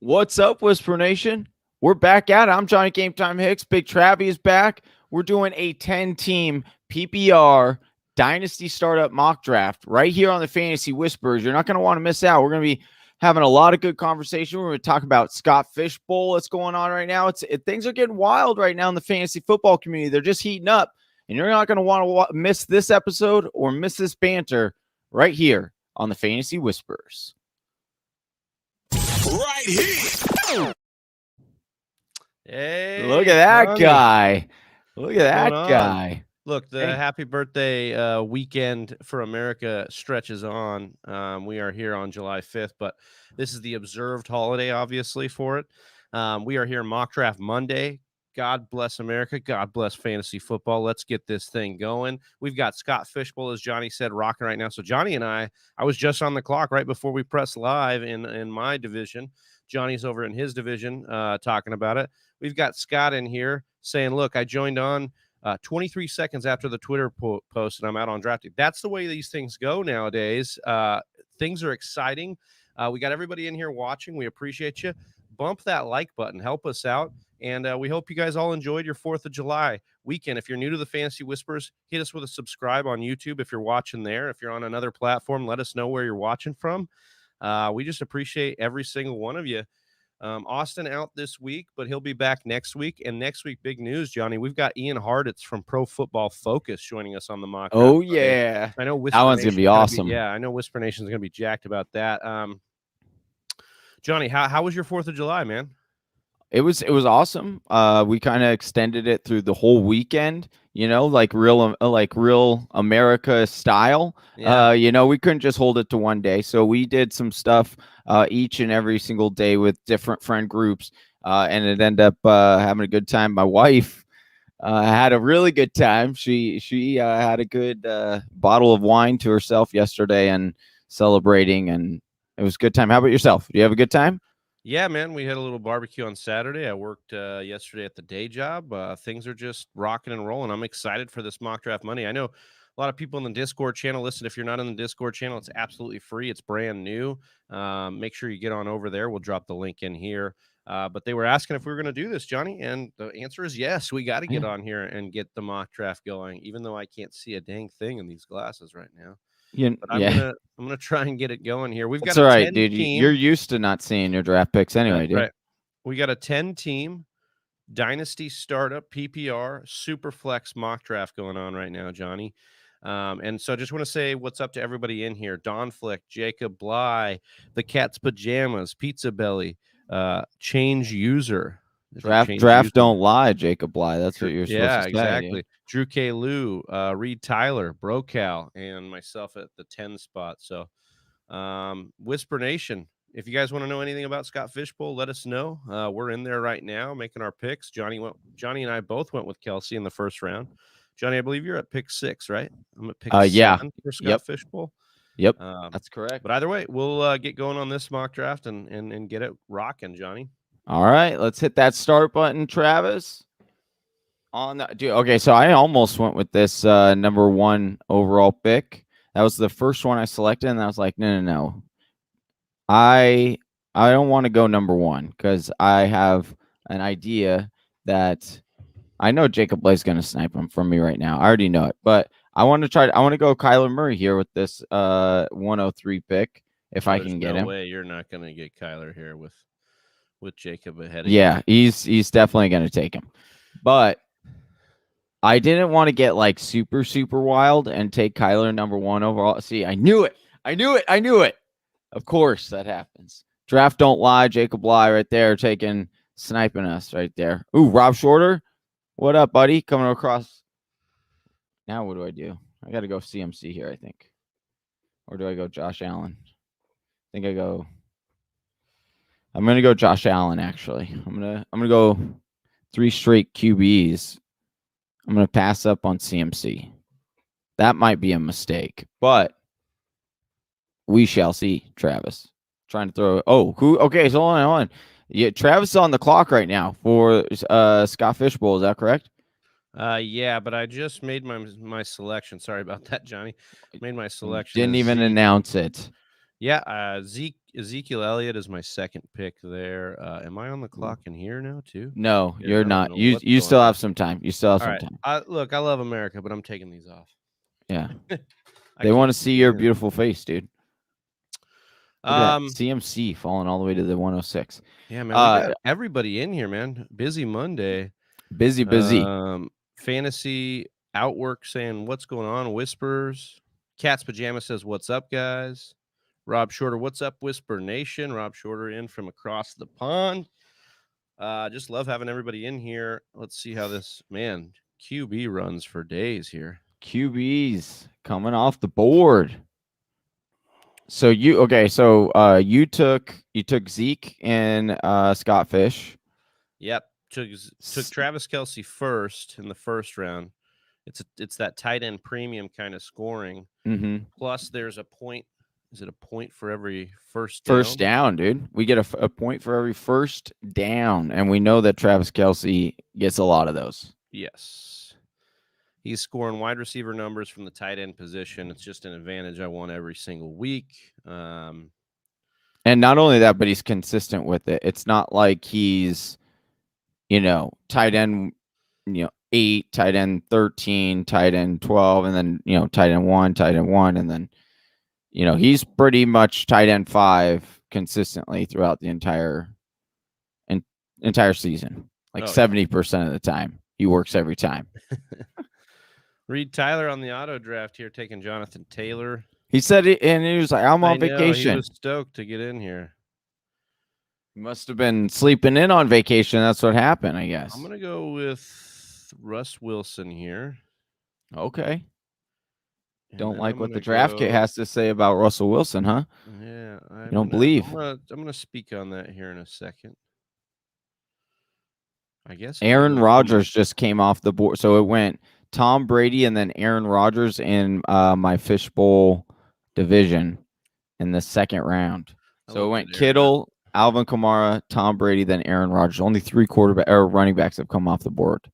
What's up, Whisper Nation? We're back at it. I'm Johnny Game Time Hicks. Big Travie is back. We're doing a 10-team PPR Dynasty Startup mock draft right here on the Fantasy Whispers. You're not going to want to miss out. We're going to be having a lot of good conversation. We're going to talk about Scott Fishbowl that's going on right now. Things are getting wild right now in the fantasy football community. They're just heating up, and you're not going to want to miss this episode or miss this banter right here on the Fantasy Whispers. Right here. Hey, Look at that Johnny. guy. Look at that going on? guy. Look, the Hey. happy birthday weekend for America stretches on. We are here on July 5th, but this is the observed holiday, obviously, for it. We are here Mock Draft Monday. God bless America. God bless fantasy football. Let's get this thing going. We've got Scott Fishbowl, as Johnny said, rocking right now. So Johnny and I was just on the clock right before we press live in my division. Johnny's over in his division talking about it. We've got Scott in here saying, look, I joined on 23 seconds after the Twitter post, and I'm out on drafting. That's the way these things go nowadays. Things are exciting. We got everybody in here watching. We appreciate you. Bump that like button. Help us out. And we hope you guys all enjoyed your 4th of July weekend. If you're new to the Fantasy Whispers, hit us with a subscribe on YouTube if you're watching there. If you're on another platform, let us know where you're watching from. We just appreciate every single one of you. Austin out this week, but he'll be back next week. And next week, big news, Johnny. We've got Ian Harditz from Pro Football Focus joining us on the mock. Oh, yeah. I know That one's going to be awesome. I know Whisper Nation's going to be jacked about that. Johnny, how was your 4th of July, man? It was awesome. We kind of extended it through the whole weekend, like real America style. Yeah. We couldn't just hold it to one day. So we did some stuff each and every single day with different friend groups. And it ended up having a good time. My wife had a really good time. She had a good bottle of wine to herself yesterday and celebrating, and it was a good time. How about yourself? Do you have a good time? Yeah, man, we had a little barbecue on Saturday. I worked yesterday at the day job. Things are just rocking and rolling. I'm excited for this mock draft money. I know a lot of people in the Discord channel. Listen, if you're not in the Discord channel, it's absolutely free. It's brand new. Make sure you get on over there. We'll drop the link in here. But they were asking if we were going to do this, Johnny, and the answer is yes. We got to get on here and get the mock draft going, even though I can't see a dang thing in these glasses right now. But I'm gonna try and get it going here. We've got all right, 10 dude. team. You're used to not seeing your draft picks anyway, dude. Right. We got a 10-team Dynasty Startup PPR Superflex mock draft going on right now, Johnny. And so I just want to say what's up to everybody in here. Don Flick, Jacob Bley, the Cat's Pajamas, Pizza Belly, Change User. Draft don't lie, Jacob Bley. That's what you're supposed to say. Yeah, exactly. Drew K. Lou, Reed Tyler, Brocal, and myself at the 10 spot. So Whisper Nation, if you guys want to know anything about Scott Fishbowl, let us know. We're in there right now making our picks. Johnny and I both went with Kelsey in the first round. Johnny, I believe you're at pick 6, right? I'm at pick 7 for Scott Fishbowl. Yep, that's correct. But either way, we'll get going on this mock draft and get it rocking, Johnny. All right, let's hit that start button, Travis. Okay, so I almost went with this number 1 overall pick. That was the first one I selected, and I was like, no. I don't want to go number 1 because I have an idea that I know Jacob Bley's going to snipe him from me right now. I already know it, but I want to go Kyler Murray here with this 103 pick if I can get him. No way you're not going to get Kyler here with Jacob ahead of you. Yeah, he's definitely going to take him. But I didn't want to get like super wild and take Kyler number 1 overall. See, I knew it. Of course that happens. Draft don't lie. Jacob Bley right there sniping us right there. Ooh, Rob Shorter. What up, buddy? Coming across. Now what do I do? I got to go CMC here, I think. Or do I go Josh Allen? I'm going to go Josh Allen, actually. I'm going to go 3 straight QBs. I'm going to pass up on CMC. That might be a mistake, but we shall see. Travis trying to throw. Oh, who? Okay, so hold on. Yeah, Travis is on the clock right now for Scott Fishbowl. Is that correct? Yeah, but I just made my selection. Sorry about that, Johnny. Made my selection. Didn't even announce it. Yeah, Ezekiel Elliott is my second pick there. Am I on the clock in here now too? No, Yeah, you're I don't not. know You what's you going still on. have some time. You still have All some right. time. Look, I love America, but I'm taking these off. Yeah. I They want can't to see see your anything. beautiful face, dude. Look at that. Um, CMC falling all the way to the 106. yeah, man, we got everybody in here, man. Busy Monday. Busy. Fantasy Outwork saying what's going on. Whispers. Cat's Pajama says what's up, guys. Rob Shorter, what's up, Whisper Nation? Rob Shorter in from across the pond. Just love having everybody in here. Let's see how this man QB runs for days here. QBs coming off the board. So you you took Zeke and Scott Fish. Yep, took Travis Kelce first in the first round. It's that tight end premium kind of scoring. Mm-hmm. Plus, there's a point. Is it a point for every first down? First down, dude. We get a point for every first down, and we know that Travis Kelce gets a lot of those. Yes. He's scoring wide receiver numbers from the tight end position. It's just an advantage I want every single week. And not only that, but he's consistent with it. It's not like he's, tight end, 8, tight end 13, tight end 12, and then, tight end 1, and then, he's pretty much tight end 5 consistently throughout the entire season. Like 70% of the time. He works every time. Reed Tyler on the auto draft here, taking Jonathan Taylor. He said it, and he was like, I'm on vacation. He was stoked to get in here. He must have been sleeping in on vacation. That's what happened, I guess. I'm going to go with Russ Wilson here. Okay. Don't like what the draft kit has to say about Russell Wilson, huh? Yeah. You don't believe. I'm going to speak on that here in a second. I guess Aaron Rodgers just came off the board. So it went Tom Brady and then Aaron Rodgers in my Fishbowl division in the second round. So it went Kittle, Alvin Kamara, Tom Brady, then Aaron Rodgers. Only 3 running backs have come off the board.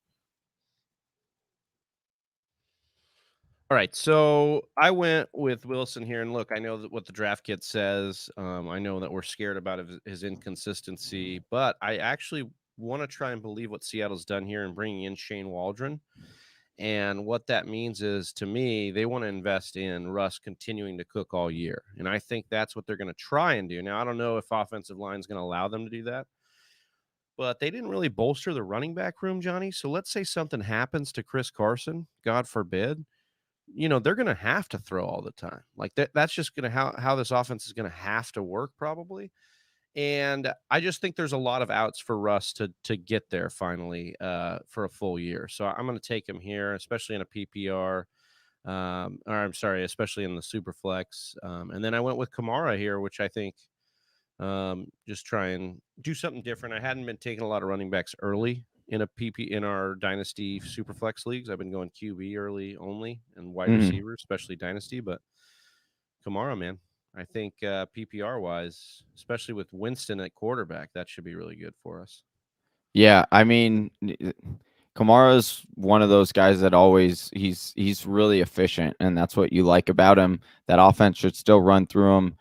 All right, so I went with Wilson here, and look, I know what the draft kit says. I know that we're scared about his inconsistency, but I actually want to try and believe what Seattle's done here in bringing in Shane Waldron. And what that means is, to me, they want to invest in Russ continuing to cook all year. And I think that's what they're going to try and do. Now, I don't know if offensive line is going to allow them to do that, but they didn't really bolster the running back room, Johnny. So let's say something happens to Chris Carson, God forbid. They're going to have to throw all the time. Like that's just going to how this offense is going to have to work probably. And I just think there's a lot of outs for Russ to get there finally for a full year. So I'm going to take him here, especially in a PPR. Especially in the Superflex. And then I went with Kamara here, which I think just try and do something different. I hadn't been taking a lot of running backs early in our Dynasty Superflex leagues. I've been going QB early only and wide receiver, especially Dynasty. But Kamara, man, I think PPR wise, especially with Winston at quarterback, that should be really good for us. Yeah, I mean, Kamara's one of those guys that always he's really efficient, and that's what you like about him. That offense should still run through him.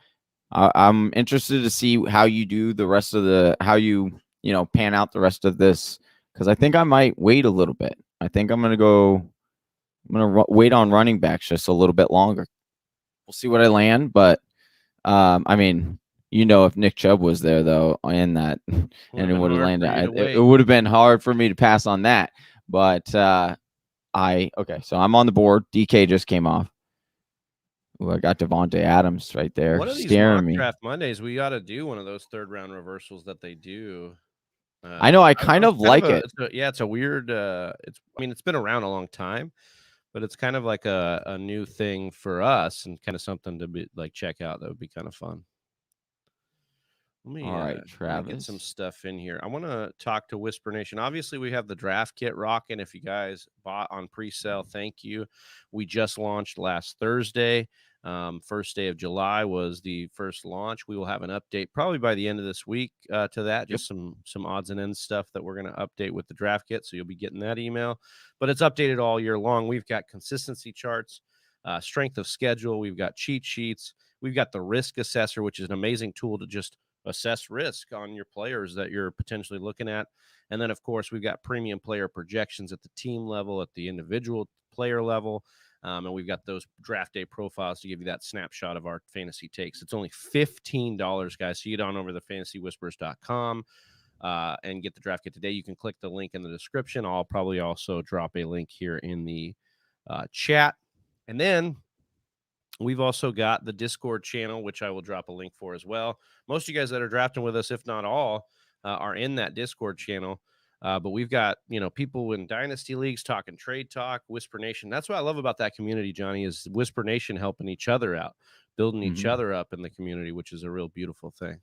I'm interested to see how you do the rest of how you pan out the rest of this, because I think I might wait a little bit. I think I'm gonna wait on running backs just a little bit longer. We'll see what I land, but I mean, if Nick Chubb was there though in that, and it would have landed, it would have been hard for me to pass on that. But so I'm on the board. DK just came off. Ooh, I got Devontae Adams right there. One of these scaring me. Draft Mondays, we got to do one of those 3rd round reversals that they do. I know. I kind of like it. It's a weird. It's been around a long time, but it's kind of like a new thing for us and kind of something to be like check out. That would be kind of fun. All right, Travis. Get some stuff in here. I want to talk to Whisper Nation. Obviously, we have the draft kit rocking. If you guys bought on pre-sale, thank you. We just launched last Thursday. First day of July was the first launch. We will have an update probably by the end of this week to that. Just some odds and ends stuff that we're going to update with the draft kit. So you'll be getting that email. But it's updated all year long. We've got consistency charts, strength of schedule. We've got cheat sheets. We've got the risk assessor, which is an amazing tool to just assess risk on your players that you're potentially looking at. And then, of course, we've got premium player projections at the team level, at the individual player level. And we've got those draft day profiles to give you that snapshot of our fantasy takes. It's only $15, guys. So you get on over to fantasywhispers.com and get the draft kit today. You can click the link in the description. I'll probably also drop a link here in the chat. And then we've also got the Discord channel, which I will drop a link for as well. Most of you guys that are drafting with us, if not all, are in that Discord channel. But we've got, people in dynasty leagues talking trade talk, Whisper Nation. That's what I love about that community, Johnny, is Whisper Nation helping each other out, building each other up in the community, which is a real beautiful thing.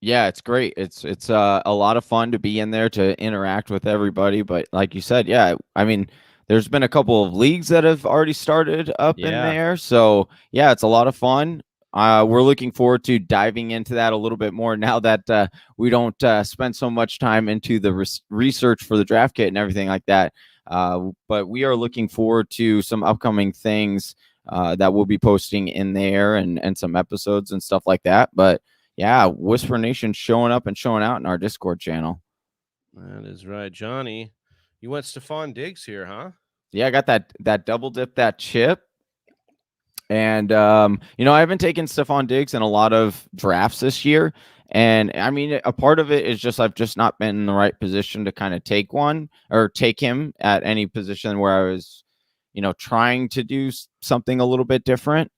Yeah, it's great. It's a lot of fun to be in there to interact with everybody. But like you said, yeah, I mean, there's been a couple of leagues that have already started up in there. So yeah, it's a lot of fun. We're looking forward to diving into that a little bit more now that we don't spend so much time into the research for the draft kit and everything like that. But we are looking forward to some upcoming things that we'll be posting in there and some episodes and stuff like that. But yeah, Whisper Nation showing up and showing out in our Discord channel. That is right, Johnny. You went Stephon Diggs here, huh? Yeah, I got that double dip, that chip. And, I haven't taken Stephon Diggs in a lot of drafts this year. And I mean, a part of it is just I've just not been in the right position to kind of take him at any position where I was, trying to do something a little bit different.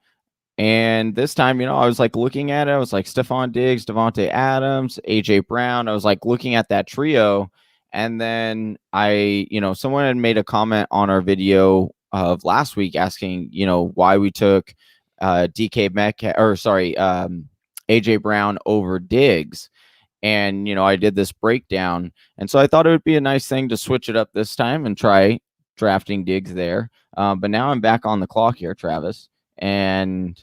And this time, I was like looking at it. I was like Stephon Diggs, Devontae Adams, AJ Brown. I was like looking at that trio. And then someone had made a comment on our video of last week asking, why we took AJ Brown over Diggs. And, I did this breakdown. And so I thought it would be a nice thing to switch it up this time and try drafting Diggs there. But now I'm back on the clock here, Travis. And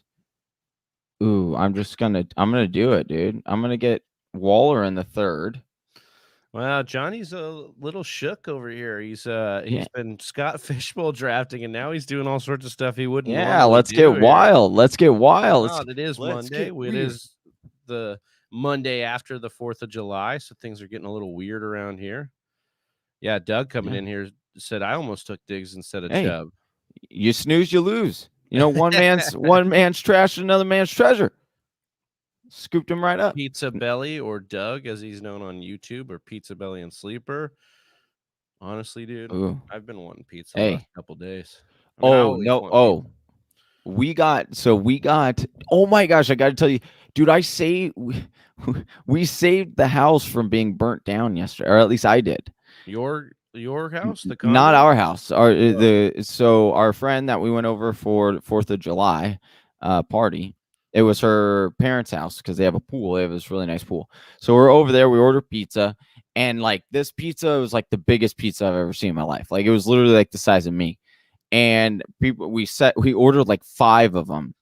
I'm gonna do it, dude. I'm gonna get Waller in the third. Wow, Johnny's a little shook over here. He's been Scott Fishbowl drafting, and now he's doing all sorts of stuff he wouldn't. Yeah, let's get wild. Let's get wild. It is Monday. It is the Monday after the 4th of July, so things are getting a little weird around here. Yeah, Doug coming in here said I almost took Diggs instead of Chubb. You snooze, you lose. One man's trash, another man's treasure. Scooped him right up. Pizza Belly, or Doug, as he's known on YouTube, or Pizza Belly and Sleeper. Honestly, dude, I've been wanting pizza the last couple days. We got. Oh my gosh, I got to tell you, dude. We saved the house from being burnt down yesterday, or at least I did. Your house, the condo? Not our house. So our friend that we went over for 4th of July party. It was her parents' house because they have a pool. They have this really nice pool. So we're over there. We ordered pizza, and like this pizza was like the biggest pizza I've ever seen in my life. Like it was literally like the size of me. And we ordered like 5 of them,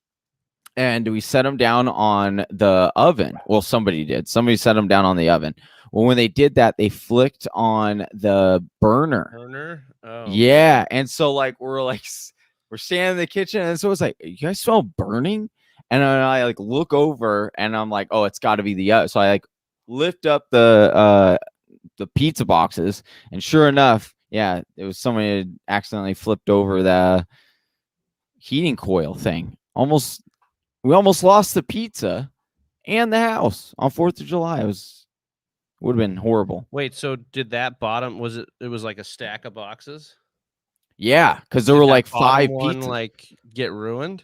and we set them down on the oven. Well, somebody did. Somebody set them down on the oven. Well, when they did that, they flicked on the burner. Oh, yeah. And so like we're standing in the kitchen, and so it's like, you guys smell burning? And then I like look over, and I'm like, oh, it's got to be the oven. So I like lift up the pizza boxes, and sure enough, yeah, it was somebody had accidentally flipped over the heating coil thing. We almost lost the pizza and the house on 4th of July. It would have been horrible. Wait, so did that bottom, it was like a stack of boxes? Yeah, because there were like 5 pizzas. Like get ruined?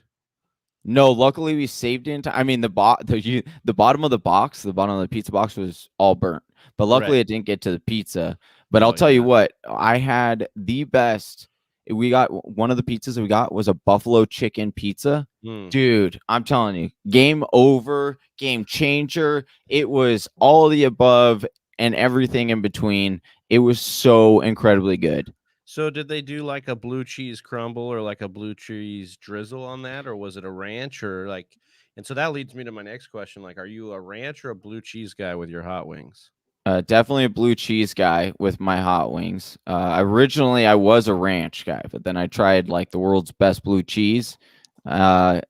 No, luckily we saved it in time. I mean, the bottom of the box, the bottom of the pizza box was all burnt. But luckily it didn't get to the pizza. But I'll tell you what, I had the best. We got one of the pizzas that we got was a buffalo chicken pizza. Dude, I'm telling you, game over, game changer. It was all of the above and everything in between. It was so incredibly good. So did they do like a blue cheese crumble or like a blue cheese drizzle on that, or was it a ranch, or like? And so that leads me to my next question. Like, are you a ranch or a blue cheese guy with your hot wings? Definitely a blue cheese guy with my hot wings. Originally, I was a ranch guy, but then I tried like the world's best blue cheese.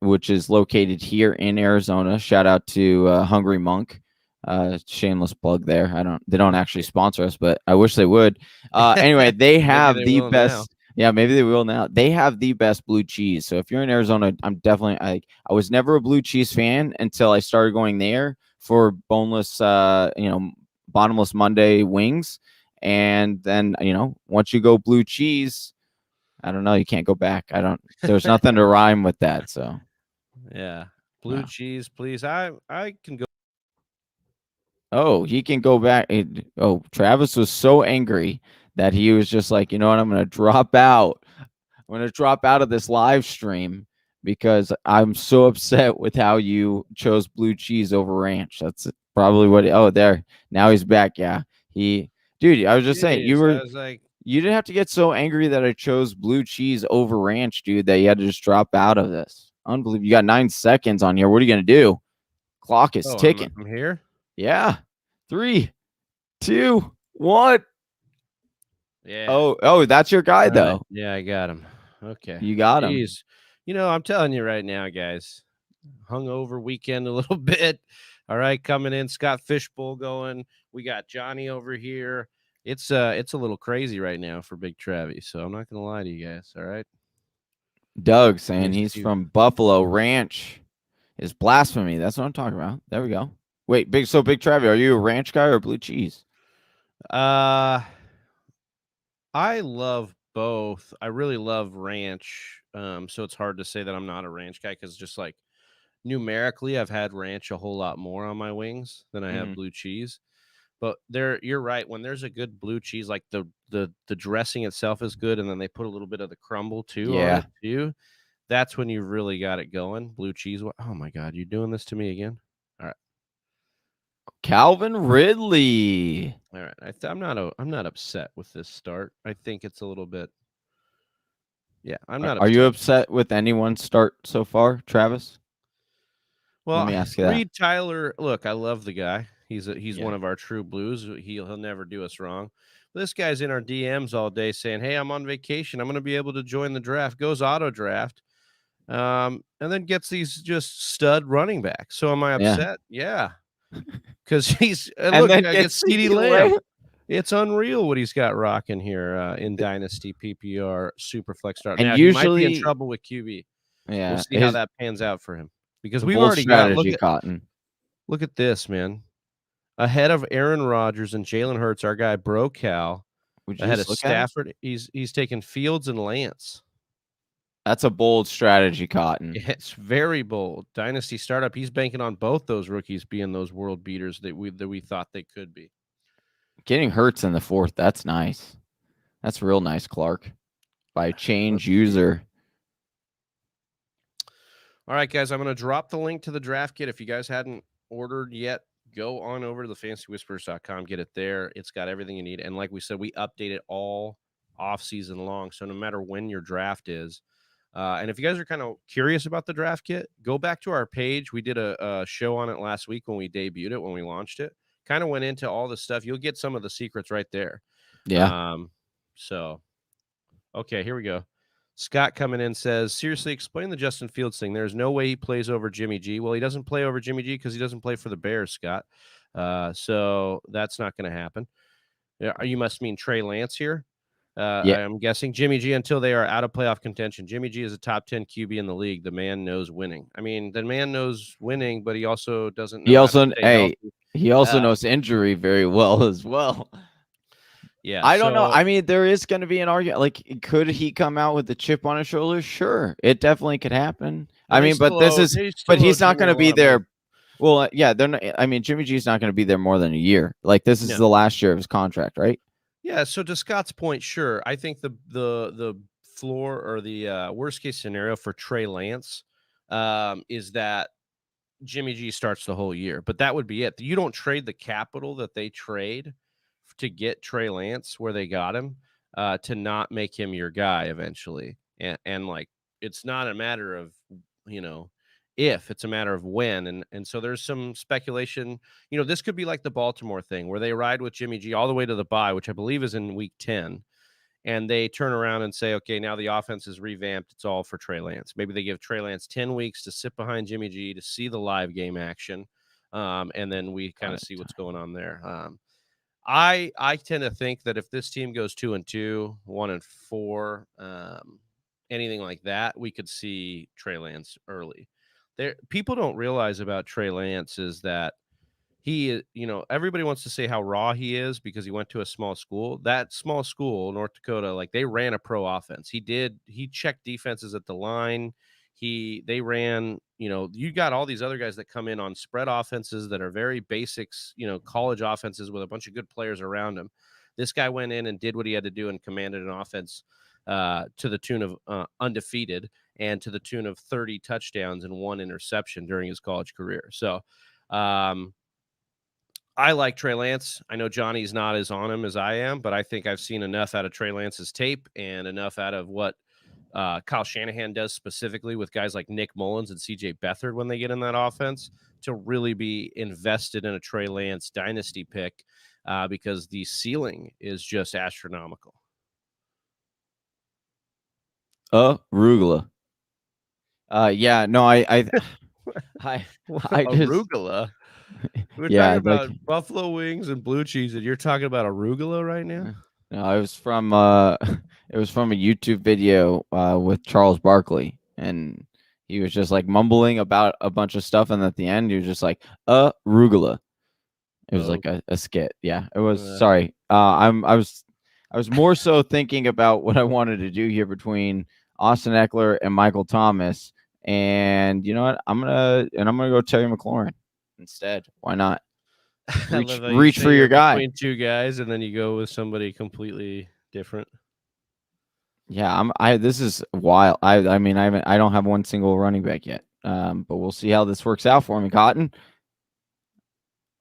which is located here in Arizona. Shout out to Hungry Monk. Shameless plug there. They don't actually sponsor us, but I wish they would. Anyway, they have they the will now. best. Yeah, maybe they will now. They have the best blue cheese. So if you're in Arizona, I'm definitely I was never a blue cheese fan until I started going there for boneless bottomless Monday wings. And then, once you go blue cheese, I don't know, you can't go back. There's nothing to rhyme with that. So yeah. Blue cheese, please. I can go. Oh, he can go back. Travis was so angry that he was just like, you know what? I'm going to drop out. I'm going to drop out of this live stream because I'm so upset with how you chose blue cheese over ranch. That's probably what. There. Now he's back. Yeah. Dude, I was just saying, I was like, you didn't have to get so angry that I chose blue cheese over ranch, dude, that you had to just drop out of this. Unbelievable. You got 9 seconds on here. What are you going to do? Clock is ticking. I'm here. Yeah. 3, 2, 1. Yeah. Oh, that's your guy, though. Right. Yeah, I got him. Okay. You got him. I'm telling you right now, guys, hungover weekend a little bit. All right, coming in, Scott Fishbowl going. We got Johnny over here. It's a little crazy right now for Big Travi, so I'm not gonna lie to you guys. All right. Doug saying he's from Buffalo Ranch is blasphemy. That's what I'm talking about. There we go. Wait, Big Travi, are you a ranch guy or blue cheese? I love both. I really love ranch. So it's hard to say that I'm not a ranch guy because just like numerically, I've had ranch a whole lot more on my wings than I have blue cheese. But you're right. When there's a good blue cheese, like the dressing itself is good, and then they put a little bit of the crumble too on it too. That's when you really got it going. Blue cheese. Oh my God, you're doing this to me again. All right. Calvin Ridley. All right. I'm not upset with this start. I think it's a little bit. Yeah, I'm not. Are you upset with anyone's start so far, Travis? Well, let me ask you that. Reed Tyler. Look, I love the guy. He's one of our true blues. He'll never do us wrong. But this guy's in our DMs all day saying, "Hey, I'm on vacation. I'm going to be able to join the draft." Goes auto draft, and then gets these just stud running backs. So am I upset? Yeah, because he's look. I get CeeDee Lamb. It's unreal what he's got rocking here in Dynasty PPR Superflex start. And now usually, he might be in trouble with QB. Yeah, we'll see how that pans out for him because we've bold already strategy, got Cotton. Look at this, man. Ahead of Aaron Rodgers and Jalen Hurts, our guy Bro Cal. Ahead of Stafford, he's taking Fields and Lance. That's a bold strategy, Cotton. It's very bold. Dynasty startup. He's banking on both those rookies being those world beaters that we thought they could be. Getting Hurts in the 4th, that's nice. That's real nice, Clark. By change user. All right, guys, I'm going to drop the link to the draft kit. If you guys hadn't ordered yet, go on over to thefantasywhispers.com, get it there. It's got everything you need. And like we said, we update it all off season long. So no matter when your draft is, and if you guys are kind of curious about the draft kit, go back to our page. We did a show on it last week when we debuted it, when we launched it. Kind of went into all the stuff. You'll get some of the secrets right there. Yeah. So, okay, here we go. Scott coming in says, seriously, explain the Justin Fields thing. There's no way he plays over Jimmy G. Well, he doesn't play over Jimmy G because he doesn't play for the Bears, Scott. So that's not going to happen. You must mean Trey Lance here. I'm guessing Jimmy G until they are out of playoff contention. Jimmy G is a top 10 QB in the league. The man knows winning. I mean, the man knows winning, but he also doesn't know. He also knows injury very well as well. Yeah. I don't know. I mean, there is going to be an argument. Like, could he come out with the chip on his shoulder? Sure. It definitely could happen. I mean, but he's not going to be there. Well, yeah, they're not. I mean, Jimmy G's not going to be there more than a year. Like, this is the last year of his contract, right? Yeah. So to Scott's point, sure. I think the floor or the worst case scenario for Trey Lance is that Jimmy G starts the whole year, but that would be it. You don't trade the capital that they trade to get Trey Lance where they got him to not make him your guy eventually. And like, it's not a matter of, if, it's a matter of when. And so there's some speculation, this could be like the Baltimore thing where they ride with Jimmy G all the way to the bye, which I believe is in week 10. and they turn around and say, okay, now the offense is revamped. It's all for Trey Lance. Maybe they give Trey Lance 10 weeks to sit behind Jimmy G to see the live game action. And then we kind of see what's going on there. I tend to think that if this team goes 2-2, 1-4, anything like that, we could see Trey Lance early. People don't realize about Trey Lance is that he, everybody wants to say how raw he is because he went to a small school. That small school, North Dakota, like they ran a pro offense. He checked defenses at the line. They ran, you got all these other guys that come in on spread offenses that are very basics, college offenses with a bunch of good players around him. This guy went in and did what he had to do and commanded an offense to the tune of undefeated and to the tune of 30 touchdowns and 1 interception during his college career. So, I like Trey Lance. I know Johnny's not as on him as I am, but I think I've seen enough out of Trey Lance's tape and enough out of what Kyle Shanahan does specifically with guys like Nick Mullins and CJ Beathard when they get in that offense to really be invested in a Trey Lance dynasty pick because the ceiling is just astronomical. Arugula. Yeah, no, I arugula. We're talking about buffalo wings and blue cheese, and you're talking about arugula right now? No, it was from a YouTube video with Charles Barkley, and he was just like mumbling about a bunch of stuff, and at the end he was just like arugula. It was like a skit. Yeah, it was. Sorry, I was more so thinking about what I wanted to do here between Austin Eckler and Michael Thomas, and you know what? I'm gonna go Terry McLaurin instead. Why not? Reach for your guy. Between two guys, and then you go with somebody completely different. Yeah, this is wild. I mean, I don't have one single running back yet. But we'll see how this works out for me, Cotton.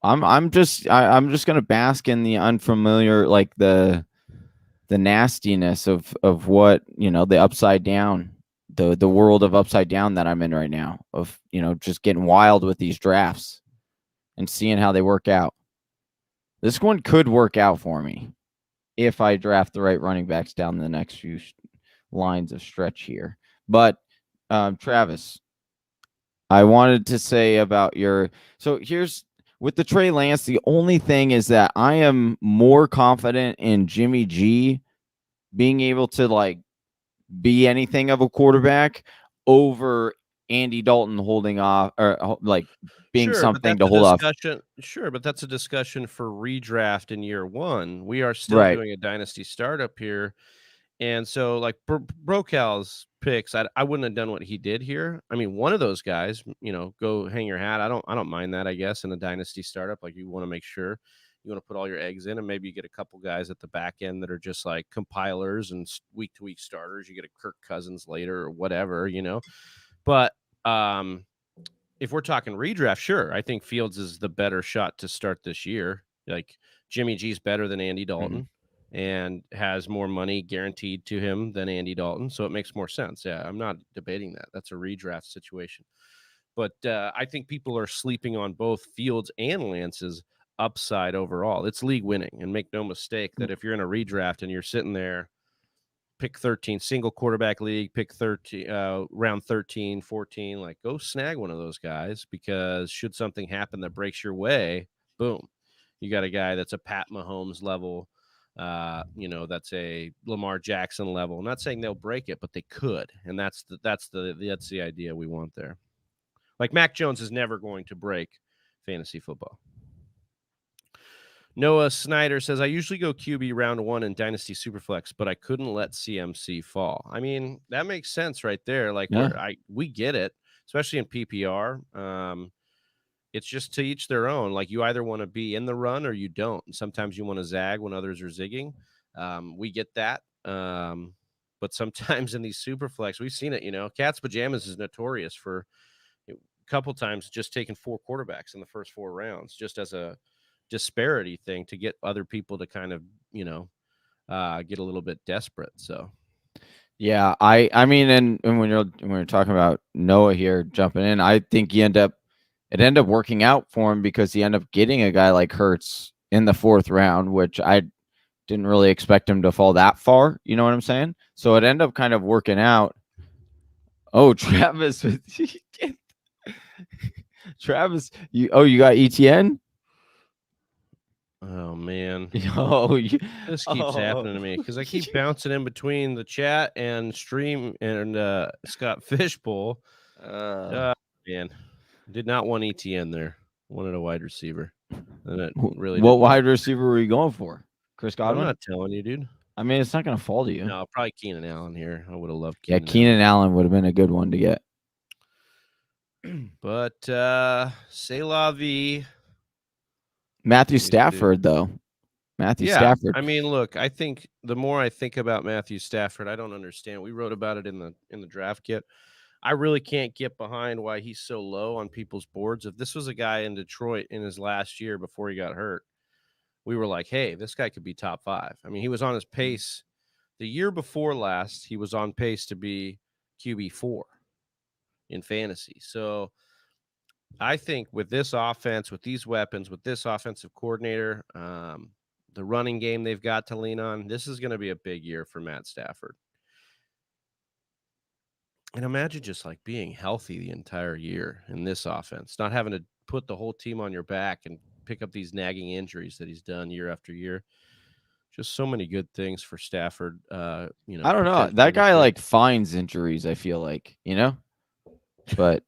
I'm just gonna bask in the unfamiliar, like the nastiness of what, the upside down, the world of upside down that I'm in right now, of just getting wild with these drafts and seeing how they work out. This one could work out for me if I draft the right running backs down the next few lines of stretch here. But Travis, I wanted to say about here's with the Trey Lance, the only thing is that I am more confident in Jimmy G being able to be anything of a quarterback over Andy Dalton holding off, or being something to hold off. Sure, but that's a discussion for redraft in year one. We are still doing a dynasty startup here. And so Brocal's picks, I wouldn't have done what he did here. I mean, one of those guys, go hang your hat. I don't mind that, I guess, in a dynasty startup. Like, you want to make sure you want to put all your eggs in, and maybe you get a couple guys at the back end that are just like compilers and week to week starters. You get a Kirk Cousins later or whatever, But if we're talking redraft, sure, I think Fields is the better shot to start this year. Like, Jimmy G's better than Andy Dalton. And has more money guaranteed to him than Andy Dalton. So it makes more sense. Yeah, I'm not debating that. That's a redraft situation. But I think people are sleeping on both Fields and Lance's upside overall. It's league winning. And make no mistake that if you're in a redraft and you're sitting there, pick 13, single quarterback league, pick 13, round 13, 14, go snag one of those guys, because should something happen that breaks your way, boom, you got a guy that's a Pat Mahomes level. That's a Lamar Jackson level. I'm not saying they'll break it, but they could, and that's the idea we want there. Like, Mac Jones is never going to break fantasy football. Noah Snyder says, I usually go QB round 1 in Dynasty Superflex, but I couldn't let CMC fall. I mean, that makes sense right there. We get it, especially in PPR. It's just to each their own. Like, you either want to be in the run or you don't. And sometimes you want to zag when others are zigging. We get that. But sometimes in these super flex, we've seen it, Cat's Pajamas is notorious for a couple times just taking 4 quarterbacks in the first 4 rounds, just as a disparity thing to get other people to kind of, get a little bit desperate. So. Yeah, I mean, and when you're talking about Noah here jumping in, I think it ended up working out for him because he ended up getting a guy like Hurts in the 4th round, which I didn't really expect him to fall that far. You know what I'm saying? So it ended up kind of working out. Oh, Travis. Travis, you got ETN? Oh man, This keeps happening to me because I keep bouncing in between the chat and stream and Scott Fishbowl. Man, did not want ETN there. Wanted a wide receiver. And it really what wide receiver were you going for? Chris Godwin? I'm not telling you, dude. I mean, it's not going to fall to you. No, probably Keenan Allen here. I would have loved Keenan. Yeah, Keenan Allen would have been a good one to get. But c'est la vie. Matthew Stafford, though. Matthew Stafford. I mean, look, I think the more I think about Matthew Stafford, I don't understand. We wrote about it in the draft kit. I really can't get behind why he's so low on people's boards. If this was a guy in Detroit in his last year before he got hurt, we were like, hey, this guy could be top 5. I mean, he was on his pace. The year before last, he was on pace to be QB4 in fantasy. So I think with this offense, with these weapons, with this offensive coordinator, the running game they've got to lean on, this is going to be a big year for Matt Stafford. And imagine just like being healthy the entire year in this offense, not having to put the whole team on your back and pick up these nagging injuries that he's done year after year. Just so many good things for Stafford. I don't know. That guy like finds injuries, I feel like, but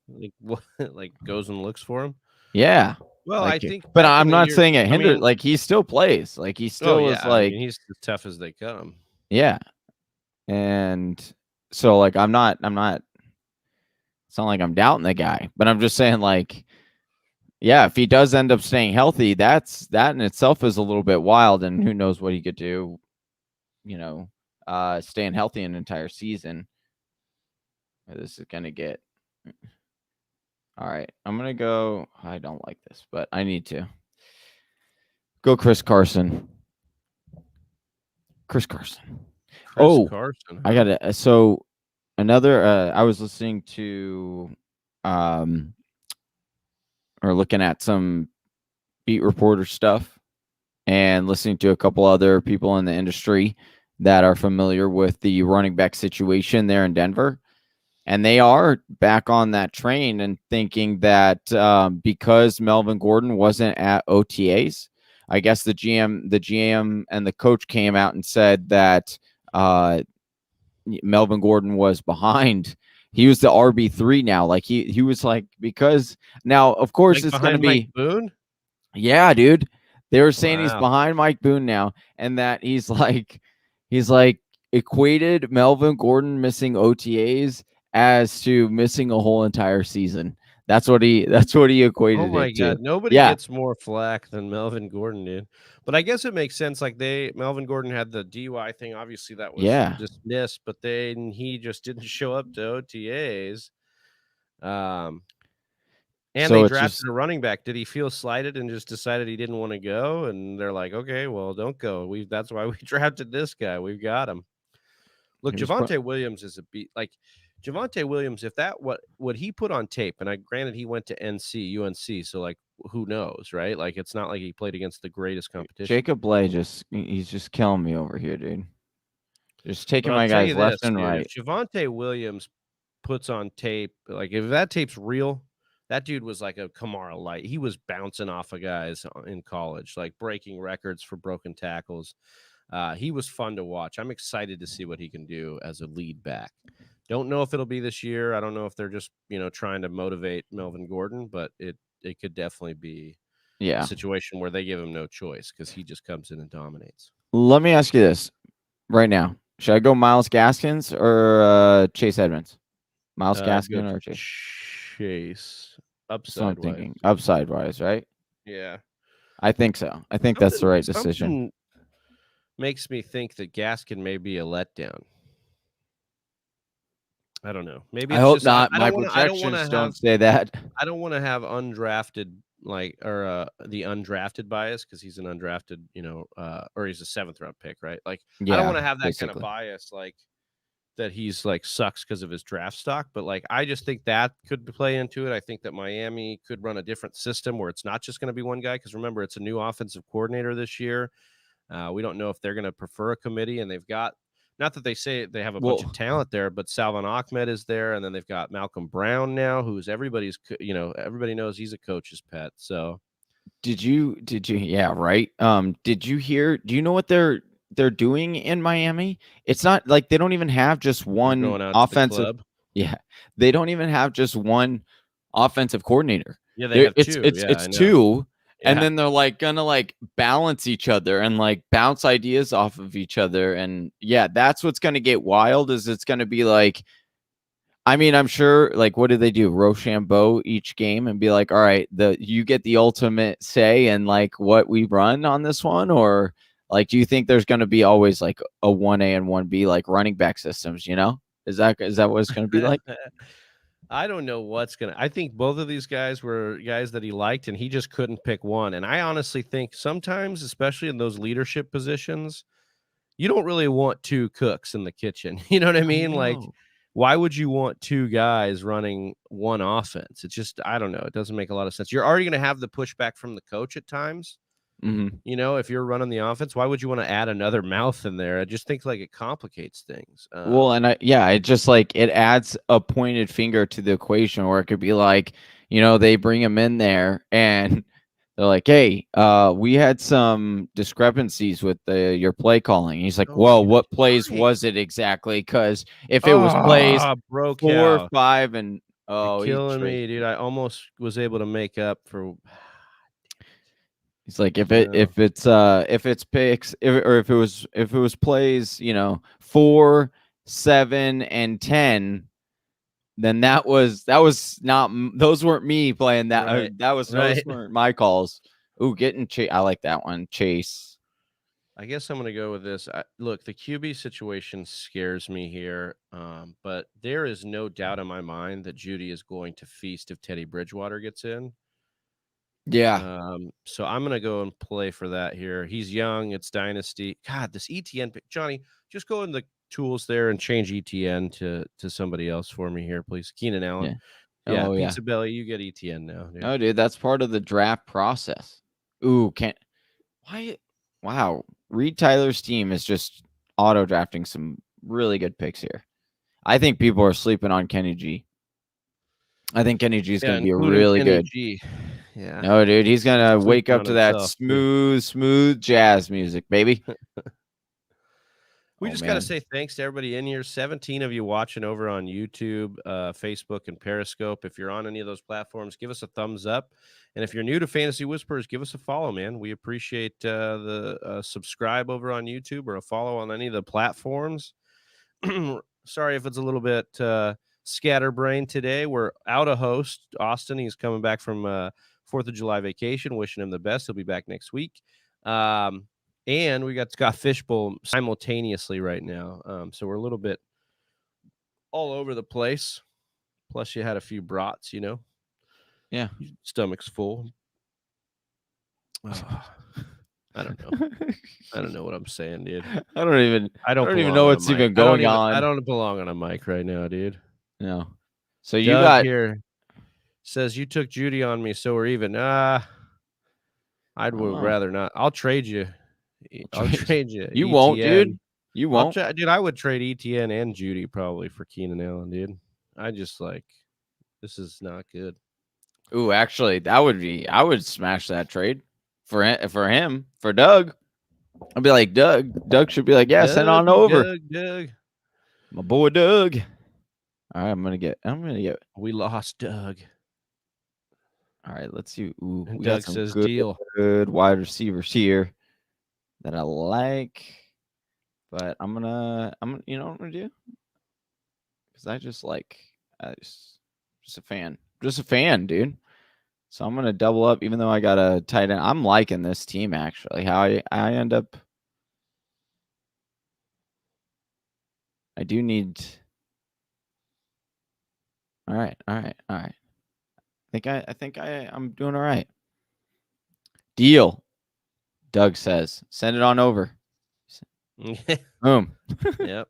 like goes and looks for him. Yeah. Well, like, I think, but I'm not saying it hinders. Like he still plays. Like he still is like he's as tough as they come. Yeah, and so like I'm not. It's not like I'm doubting the guy, but I'm just saying like, yeah, if he does end up staying healthy, that in itself is a little bit wild, and who knows what he could do. Staying healthy an entire season. This is gonna get. All right, I'm going to go. I don't like this, but I need to. Go Chris Carson. Chris Carson. Carson. I got it. So another, I was listening to, or looking at some beat reporter stuff and listening to a couple other people in the industry that are familiar with the running back situation there in Denver. And they are back on that train and thinking that because Melvin Gordon wasn't at OTAs, I guess the GM and the coach came out and said that Melvin Gordon was behind. He was the RB3 now. Like he was like, because now, of course, it's going to be Mike Boone. Yeah, dude. They were saying he's behind Mike Boone now, and that he's like equated Melvin Gordon missing OTAs as to missing a whole entire season. That's what he equated. Oh my God. Nobody gets more flack than Melvin Gordon, dude. But I guess it makes sense. Like Melvin Gordon had the DUI thing. Obviously that was dismissed, but then he just didn't show up to OTAs. And so they drafted a running back. Did he feel slighted and just decided he didn't want to go? And they're like, okay, well, don't go. That's why we drafted this guy. We've got him. Look, Javonte Williams is a beat. Like Javonte Williams, if that what he put on tape, and granted he went to UNC, so like who knows, right? Like it's not like he played against the greatest competition. Jacob Bley he's just killing me over here, dude. Just taking my guys left and right. If Javonte Williams puts on tape, like if that tape's real, that dude was like a Kamara light. He was bouncing off of guys in college, like breaking records for broken tackles. He was fun to watch. I'm excited to see what he can do as a lead back. Don't know if it'll be this year. I don't know if they're just, trying to motivate Melvin Gordon, but it could definitely be a situation where they give him no choice because he just comes in and dominates. Let me ask you this right now. Should I go Myles Gaskins or Chase Edmonds? Myles Gaskin or Chase? Chase. Upside wise, right? Yeah. I think so. I think that's the right decision. Makes me think that Gaskin may be a letdown. I don't know. Maybe I hope not. My projections don't say that. I don't want to have undrafted the undrafted bias because he's an undrafted, or he's a 7th round pick, right? Like I don't want to have that kind of bias, like that he's like sucks because of his draft stock. But like I just think that could play into it. I think that Miami could run a different system where it's not just going to be one guy. Because remember, it's a new offensive coordinator this year. We don't know if they're going to prefer a committee, and they've got, not that they say they have a Well, bunch of talent there, but Salvon Ahmed is there, and then they've got Malcolm Brown now, who's everybody knows he's a coach's pet. So did you yeah, right. Do you know what they're doing in Miami? It's not like they don't even have just one going out to the offensive. club. Yeah, they don't even have just one offensive coordinator. Yeah, they have two. It's Yeah, I know. two, and Yeah. then they're like gonna like balance each other and like bounce ideas off of each other. And yeah, that's what's gonna get wild. Is it's gonna be like, I mean, I'm sure, like, what do they do? Rochambeau each game and be like, all right, you get the ultimate say in like what we run on this one, or like, do you think there's going to be always like a 1A and 1B like running back systems? You know, is that what it's going to be like? I don't know what's gonna. I think both of these guys were guys that he liked, and he just couldn't pick one. And I honestly think sometimes, especially in those leadership positions, you don't really want two cooks in the kitchen. You know what I mean? Like, why would you want two guys running one offense? It's just, I don't know. It doesn't make a lot of sense. You're already going to have the pushback from the coach at times. Mm-hmm. You know, if you're running the offense, why would you want to add another mouth in there? I just think like it complicates things. Well, and it just like it adds a pointed finger to the equation where it could be like, you know, they bring him in there and they're like, hey, we had some discrepancies with your play calling. He's like, well, what plays was it exactly? Because if it was plays 4, 5, and you're killing me, dude. I almost was able to make up for. He's like, if it's picks, if it was plays, you know, 4, 7, and 10. Then that was not, those weren't me playing that. Right. Those weren't my calls. Ooh, getting Chase. I like that one, Chase. I guess I'm gonna go with this. Look, the QB situation scares me here, but there is no doubt in my mind that Judy is going to feast if Teddy Bridgewater gets in. Yeah. So I'm gonna go and play for that here. He's young. It's dynasty. God, this ETN pick, Johnny. Just go in the tools there and change ETN to somebody else for me here, please. Keenan Allen. Yeah. Pizza Belly, you get ETN now. Dude. Oh, dude, that's part of the draft process. Ooh, wow. Reed Tyler's team is just auto drafting some really good picks here. I think people are sleeping on Kenny G. I think Kenny G is going to be really good. Yeah. No, dude, he's going to wake up to that smooth jazz music, baby. We just got to say thanks to everybody in here. 17 of you watching over on YouTube, Facebook, and Periscope. If you're on any of those platforms, give us a thumbs up. And if you're new to Fantasy Whispers, give us a follow, man. We appreciate the subscribe over on YouTube or a follow on any of the platforms. Sorry if it's a little bit scatterbrained today. We're out of host. Austin, he's coming back from 4th of July vacation. Wishing him the best. He'll be back next week. And we got Scott Fishbowl simultaneously right now. So we're a little bit all over the place. Plus, you had a few brats, you know? Yeah. Stomach's full. Oh, I don't know. I don't know what I'm saying, dude. I don't even know what's even going on. I don't belong on a mic right now, dude. No. So you Doug got here says you took Judy on me, so we're even. I'd rather not. I'll trade you. I'll trade you. You ETN. won't, dude. You won't. Dude, I would trade ETN and Judy probably for Keenan Allen, dude. I just like, this is not good. Ooh, actually, I would smash that trade for him, for Doug. I'd be like, Doug should be like, yeah, send on over. Doug. My boy Doug. All right, I'm gonna get. We lost Doug. All right, let's see. Ooh, and we Doug got some says good wide receivers here that I like. But you know what I'm gonna do? Because I just a fan. Just a fan, dude. So I'm gonna double up, even though I got a tight end. I'm liking this team actually. How I end up. I do need. All right. I think I'm doing all right. Deal. Doug says, send it on over. Boom. Yep.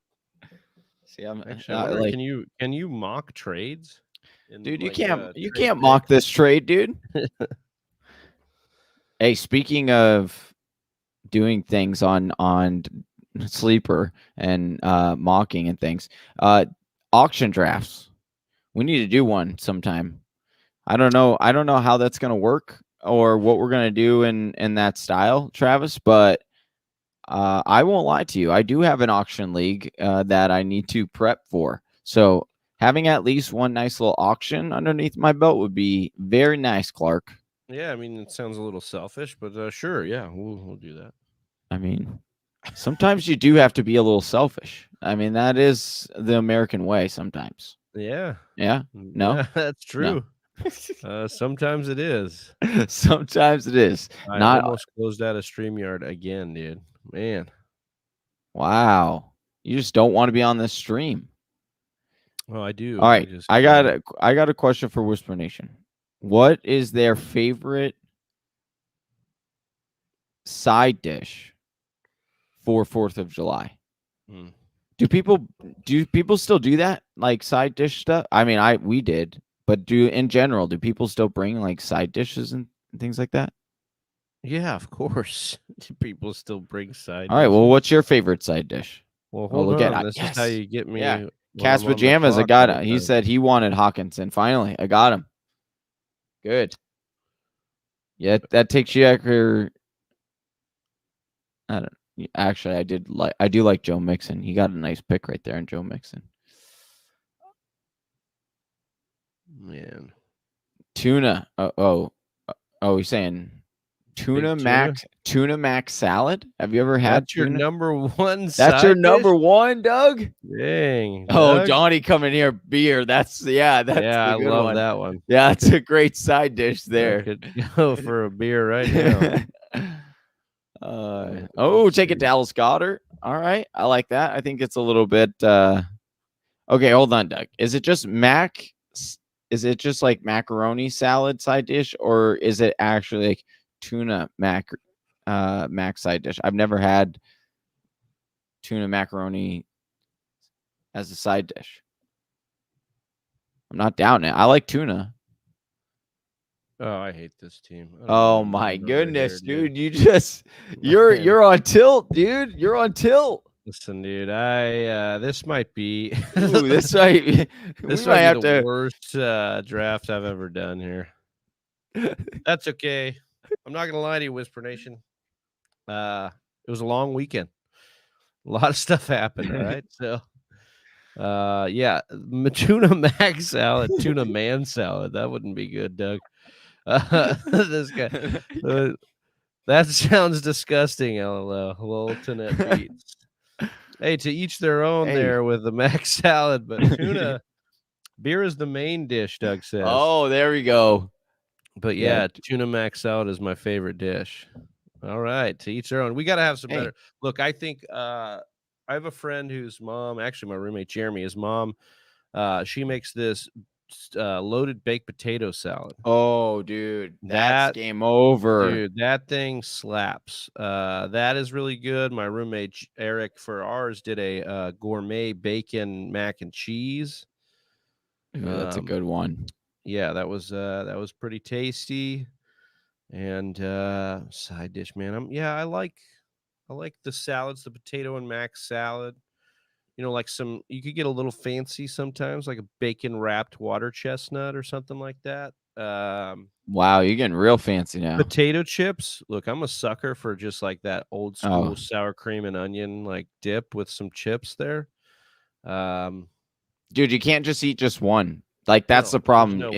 See, I'm actually, can you mock trades? Dude, you can't mock this trade, dude. Hey, speaking of doing things on Sleeper and mocking and things. Auction drafts. We need to do one sometime. I don't know how that's gonna work or what we're gonna do in that style, Travis, but I won't lie to you. I do have an auction league that I need to prep for. So having at least one nice little auction underneath my belt would be very nice, Clark. Yeah, I mean, it sounds a little selfish, but sure, yeah, we'll do that. I mean, sometimes you do have to be a little selfish. I mean, that is the American way sometimes. Yeah. Yeah? No? Yeah, that's No. true. Sometimes it is. Sometimes it is. I Not almost closed out a StreamYard again, dude. Man. wow. You just don't want to be on this stream. Oh, I do. All right. just I got a question for Whisper Nation. What is their favorite side dish for 4th of July? Mm. Do people still do that? Like side dish stuff? I mean, we did, but in general, do people still bring like side dishes and things like that? Yeah, of course. People still bring side All right. Well, dishes. what's your favorite side dish? Well, Oh, hold look at on. This is how yes. you get me Yeah. when Cat's I'm on the pajamas. I clock got all it. the He time. said he wanted Hawkinson. Finally, I got him. Good. Yeah, that takes you after. I don't. Actually, I do like Joe Mixon. He got a nice pick right there in Joe Mixon. Man. Tuna. Oh, he's saying tuna mac salad. Have you ever had That's your tuna? number one That's side your dish? number one, Doug. Dang. Oh, Doug. Johnny coming here, beer. That's Yeah, the I good love one. that one. Yeah, that's a great side dish I there. could go for a beer right now. Take it Dallas Goddard. All right, I like that. I think it's a little bit. Okay, hold on, Doug. Is it just Is it just like macaroni salad side dish, or is it actually like tuna mac side dish? I've never had tuna macaroni as a side dish. I'm not down it. I like tuna. Oh, I hate this team. Oh my goodness, dude. You just you're on tilt, dude. You're on tilt. Listen, dude, this might be Ooh, this might be the worst draft I've ever done here. That's okay. I'm not gonna lie to you, Whisper Nation. It was a long weekend. A lot of stuff happened, all right? So yeah, tuna mac salad, tuna man salad. That wouldn't be good, Doug. This guy that sounds disgusting, LOL. Alternate beats. Hey, to each their own there with the mac salad, but tuna beer is the main dish, Doug says. Oh, there we go. But yeah, tuna mac salad is my favorite dish. All right, to each their own. We got to have some better. Look, I think I have a friend whose mom, actually my roommate Jeremy, his mom, she makes this loaded baked potato salad. Oh, dude, that's game over. Dude, that thing slaps. That is really good. My roommate Eric for ours did a gourmet bacon mac and cheese. Ooh, that's a good one. Yeah, that was pretty tasty. And side dish, man. I like the salads, the potato and mac salad. You know, like you could get a little fancy sometimes, like a bacon wrapped water chestnut or something like that. Wow, you're getting real fancy now. Potato chips. Look, I'm a sucker for just like that old school sour cream and onion like dip with some chips there. Dude, you can't just eat just one. Like that's the problem. No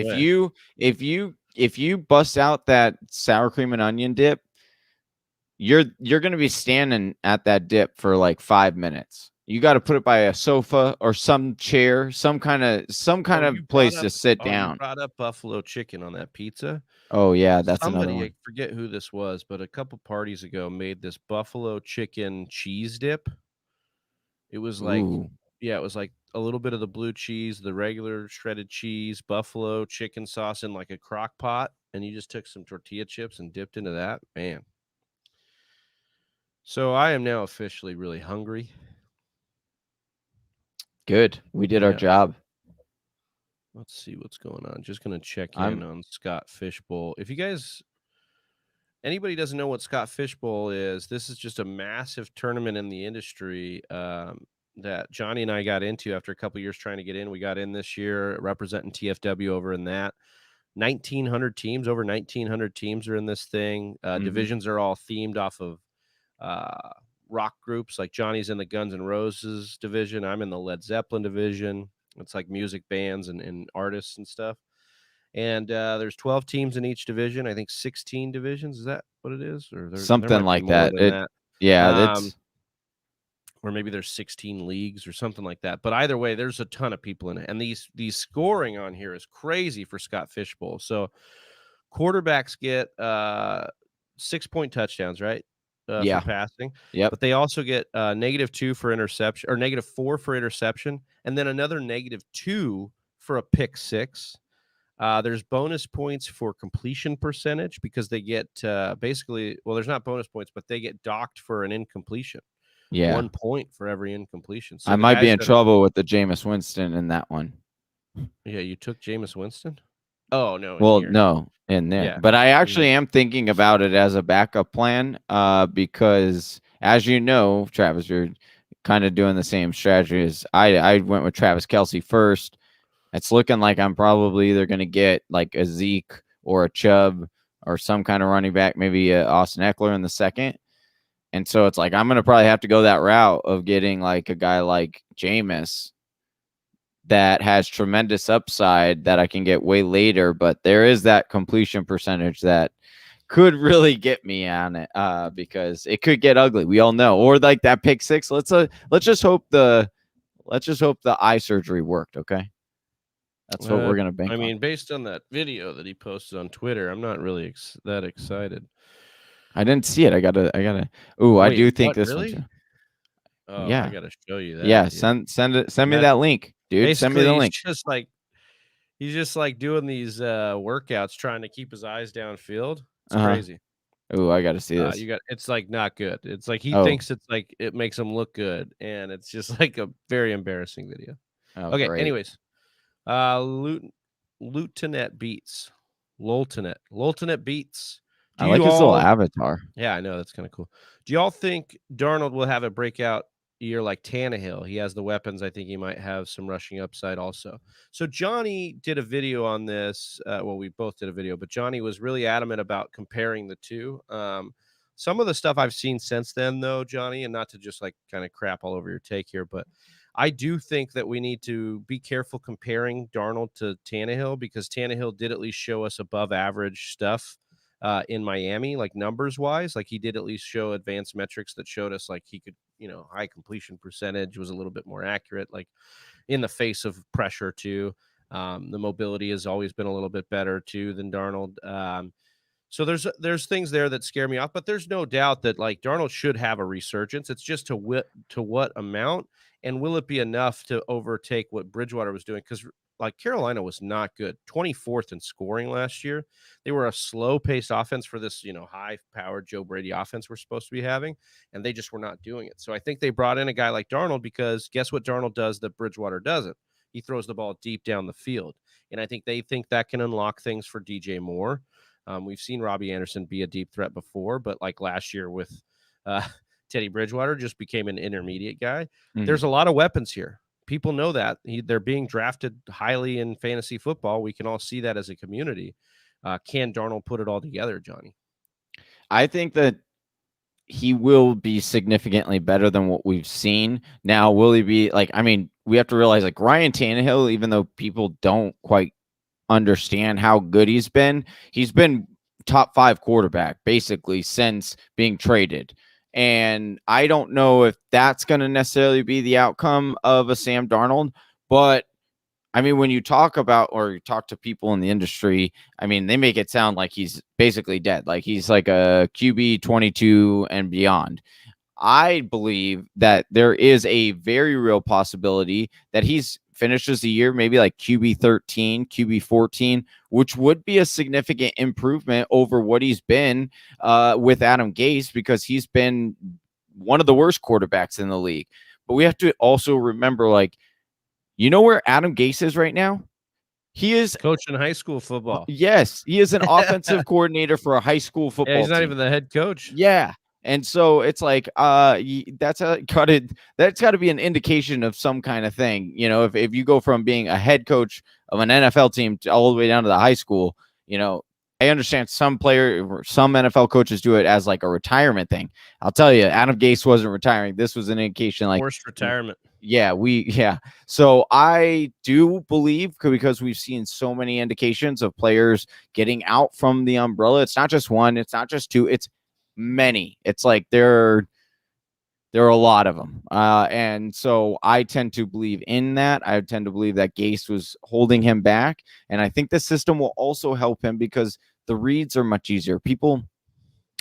If you bust out that sour cream and onion dip, you're going to be standing at that dip for like 5 minutes. You got to put it by a sofa or some chair, some kind of place to sit down. You brought up buffalo chicken on that pizza. Oh yeah, that's another one. I forget who this was, but a couple parties ago made this buffalo chicken cheese dip. It was like, yeah, it was like a little bit of the blue cheese, the regular shredded cheese, buffalo chicken sauce in like a crock pot, and you just took some tortilla chips and dipped into that. Man. So I am now officially really hungry. Good. We did our job. Let's see what's going on. Just going to check in on Scott Fishbowl. If you guys anybody doesn't know what Scott Fishbowl is, this is just a massive tournament in the industry that Johnny and I got into after a couple years trying to get in. We got in this year representing TFW over in that. 1,900 teams, over 1,900 teams are in this thing. Divisions are all themed off of rock groups. Like Johnny's in the Guns N' Roses division. I'm in the Led Zeppelin division. It's like music bands and artists and stuff. And there's 12 teams in each division. I think 16 divisions. Is that what it is? Or there Something might like be more that. than that. Yeah, that's or maybe there's 16 leagues or something like that. But either way, there's a ton of people in it. And these scoring on here is crazy for Scott Fishbowl. So quarterbacks get 6-point touchdowns, right? yeah. For passing. Yep. But they also get -2 for interception, or -4 for interception, and then another -2 for a pick six. There's bonus points for completion percentage because they get basically, well, there's not bonus points, but they get docked for an incompletion. Yeah. 1 point for every incompletion. So I might be in trouble with the Jameis Winston in that one. Yeah, you took Jameis Winston? Oh, no. Well, no, in there. Yeah. But I actually am thinking about it as a backup plan because, as you know, Travis, you're kind of doing the same strategy as I went with Travis Kelce first. It's looking like I'm probably either going to get like a Zeke or a Chubb or some kind of running back, maybe Austin Eckler in the second. And so it's like I'm going to probably have to go that route of getting like a guy like Jameis that has tremendous upside that I can get way later. But there is that completion percentage that could really get me on it because it could get ugly. We all know. Or like that pick six. Let's just hope the eye surgery worked. Okay. That's what we're going to bank on. I mean, based on that video that he posted on Twitter, I'm not really that excited. I didn't see it. I gotta. Ooh, I do think this really? one too. Oh, yeah. I gotta show you that. Yeah, send me that link, dude. Send me the link. He's just like doing these workouts, trying to keep his eyes downfield. It's crazy. Ooh, I gotta see this. It's like not good. It's like he thinks it's like it makes him look good, and it's just like a very embarrassing video. Okay, great. anyways, Lieutenant Beats, Loltonet Beats. I like his little avatar. Yeah, I know. That's kind of cool. Do y'all think Darnold will have a breakout year like Tannehill? He has the weapons. I think he might have some rushing upside also. So Johnny did a video on this. Well, we both did a video, but Johnny was really adamant about comparing the two. Some of the stuff I've seen since then, though, Johnny, and not to just like kind of crap all over your take here, but I do think that we need to be careful comparing Darnold to Tannehill because Tannehill did at least show us above average stuff in Miami, like numbers wise. Like he did at least show advanced metrics that showed us like he could, high completion percentage, was a little bit more accurate, like in the face of pressure too. The mobility has always been a little bit better too than Darnold. So there's things there that scare me off, but there's no doubt that like Darnold should have a resurgence. It's just to what amount, and will it be enough to overtake what Bridgewater was doing? Because like Carolina was not good, 24th in scoring last year. They were a slow-paced offense for this, high-powered Joe Brady offense we're supposed to be having, and they just were not doing it. So I think they brought in a guy like Darnold because guess what Darnold does that Bridgewater doesn't? He throws the ball deep down the field, and I think they think that can unlock things for DJ Moore. We've seen Robbie Anderson be a deep threat before, but like last year with Teddy Bridgewater just became an intermediate guy. Mm-hmm. There's a lot of weapons here. People know that they're being drafted highly in fantasy football. We can all see that as a community. Can Darnold put it all together, Johnny? I think that he will be significantly better than what we've seen. Now, will he be like, we have to realize like Ryan Tannehill, even though people don't quite understand how good he's been top 5 quarterback basically since being traded. And I don't know if that's going to necessarily be the outcome of a Sam Darnold, but when you talk about or you talk to people in the industry, they make it sound like he's basically dead. Like he's like a QB 22 and beyond. I believe that there is a very real possibility that he's finishes the year maybe like QB 13, QB 14, which would be a significant improvement over what he's been with Adam Gase, because he's been one of the worst quarterbacks in the league. But we have to also remember, like, where Adam Gase is right now? He is coaching high school football. yes, he is an offensive coordinator for a high school Yeah, football he's not team. even the head coach. Yeah. And so it's like that's that's got to be an indication of some kind of thing. You know, if you go from being a head coach of an NFL team all the way down to the high school, you know, I understand some NFL coaches do it as like a retirement thing. I'll tell you, Adam Gase wasn't retiring. This was an indication like Forced retirement. yeah. So I do believe, because we've seen so many indications of players getting out from the umbrella. It's not just one, it's not just two, it's many. It's like there are a lot of them. And so I tend to believe in that. I tend to believe that Gase was holding him back. And I think the system will also help him because the reads are much easier.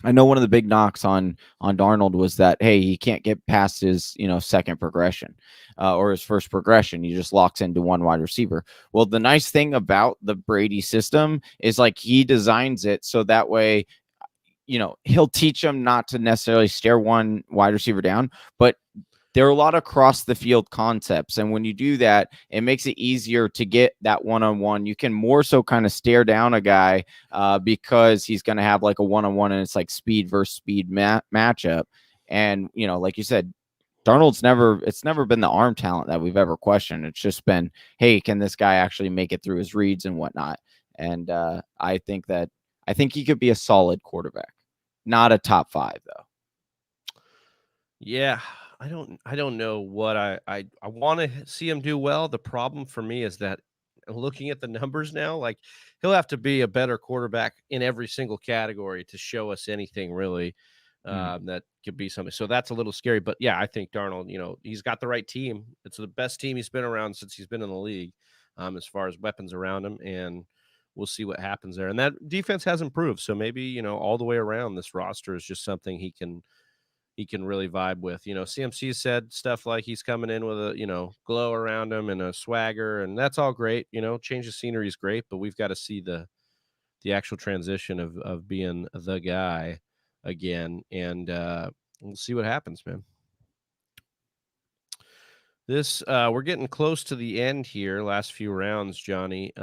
I know one of the big knocks on Darnold was that, hey, he can't get past his second progression or his first progression. He just locks into one wide receiver. Well, the nice thing about the Brady system is like he designs it so that way, he'll teach them not to necessarily stare one wide receiver down, but there are a lot of cross the field concepts. And when you do that, it makes it easier to get that one-on-one. You can more so kind of stare down a guy because he's going to have like a one-on-one and it's like speed versus speed matchup. And, like you said, it's never been the arm talent that we've ever questioned. It's just been, hey, can this guy actually make it through his reads and whatnot? And I think he could be a solid quarterback, not a top 5 though. Yeah, I don't know what I want to see him do well. The problem for me is that looking at the numbers now, like he'll have to be a better quarterback in every single category to show us anything really that could be something. So that's a little scary. But yeah, I think Darnold, he's got the right team. It's the best team he's been around since he's been in the league, as far as weapons around him, and we'll see what happens there. And that defense has improved. So maybe, all the way around, this roster is just something he can really vibe with. CMC said stuff like he's coming in with a, glow around him and a swagger, and that's all great. Change of scenery is great, but we've got to see the actual transition of being the guy again, and we'll see what happens, man. This we're getting close to the end here, last few rounds, Johnny.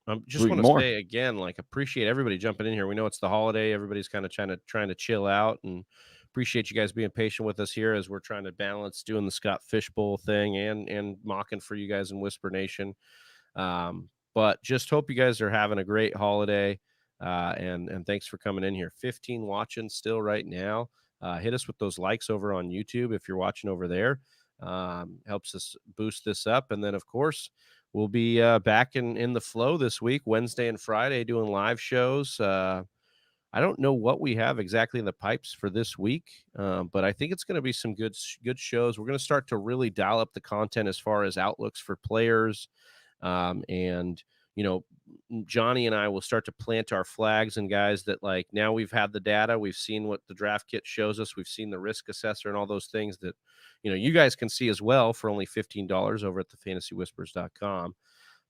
I just want to say again, like, appreciate everybody jumping in here. We know it's the holiday. Everybody's kind of trying to chill out, and appreciate you guys being patient with us here as we're trying to balance doing the Scott Fishbowl thing and mocking for you guys in Whisper Nation. But just hope you guys are having a great holiday. And thanks for coming in here. 15 watching still right now. Hit us with those likes over on YouTube if you're watching over there. Helps us boost this up. And then, of course, we'll be back in the flow this week, Wednesday and Friday, doing live shows. I don't know what we have exactly in the pipes for this week, but I think it's going to be some good shows. We're going to start to really dial up the content as far as outlooks for players. And, Johnny and I will start to plant our flags and guys that, like, now we've had the data. We've seen what the draft kit shows us. We've seen the risk assessor and all those things that, you guys can see as well for only $15 over at thefantasywhispers.com.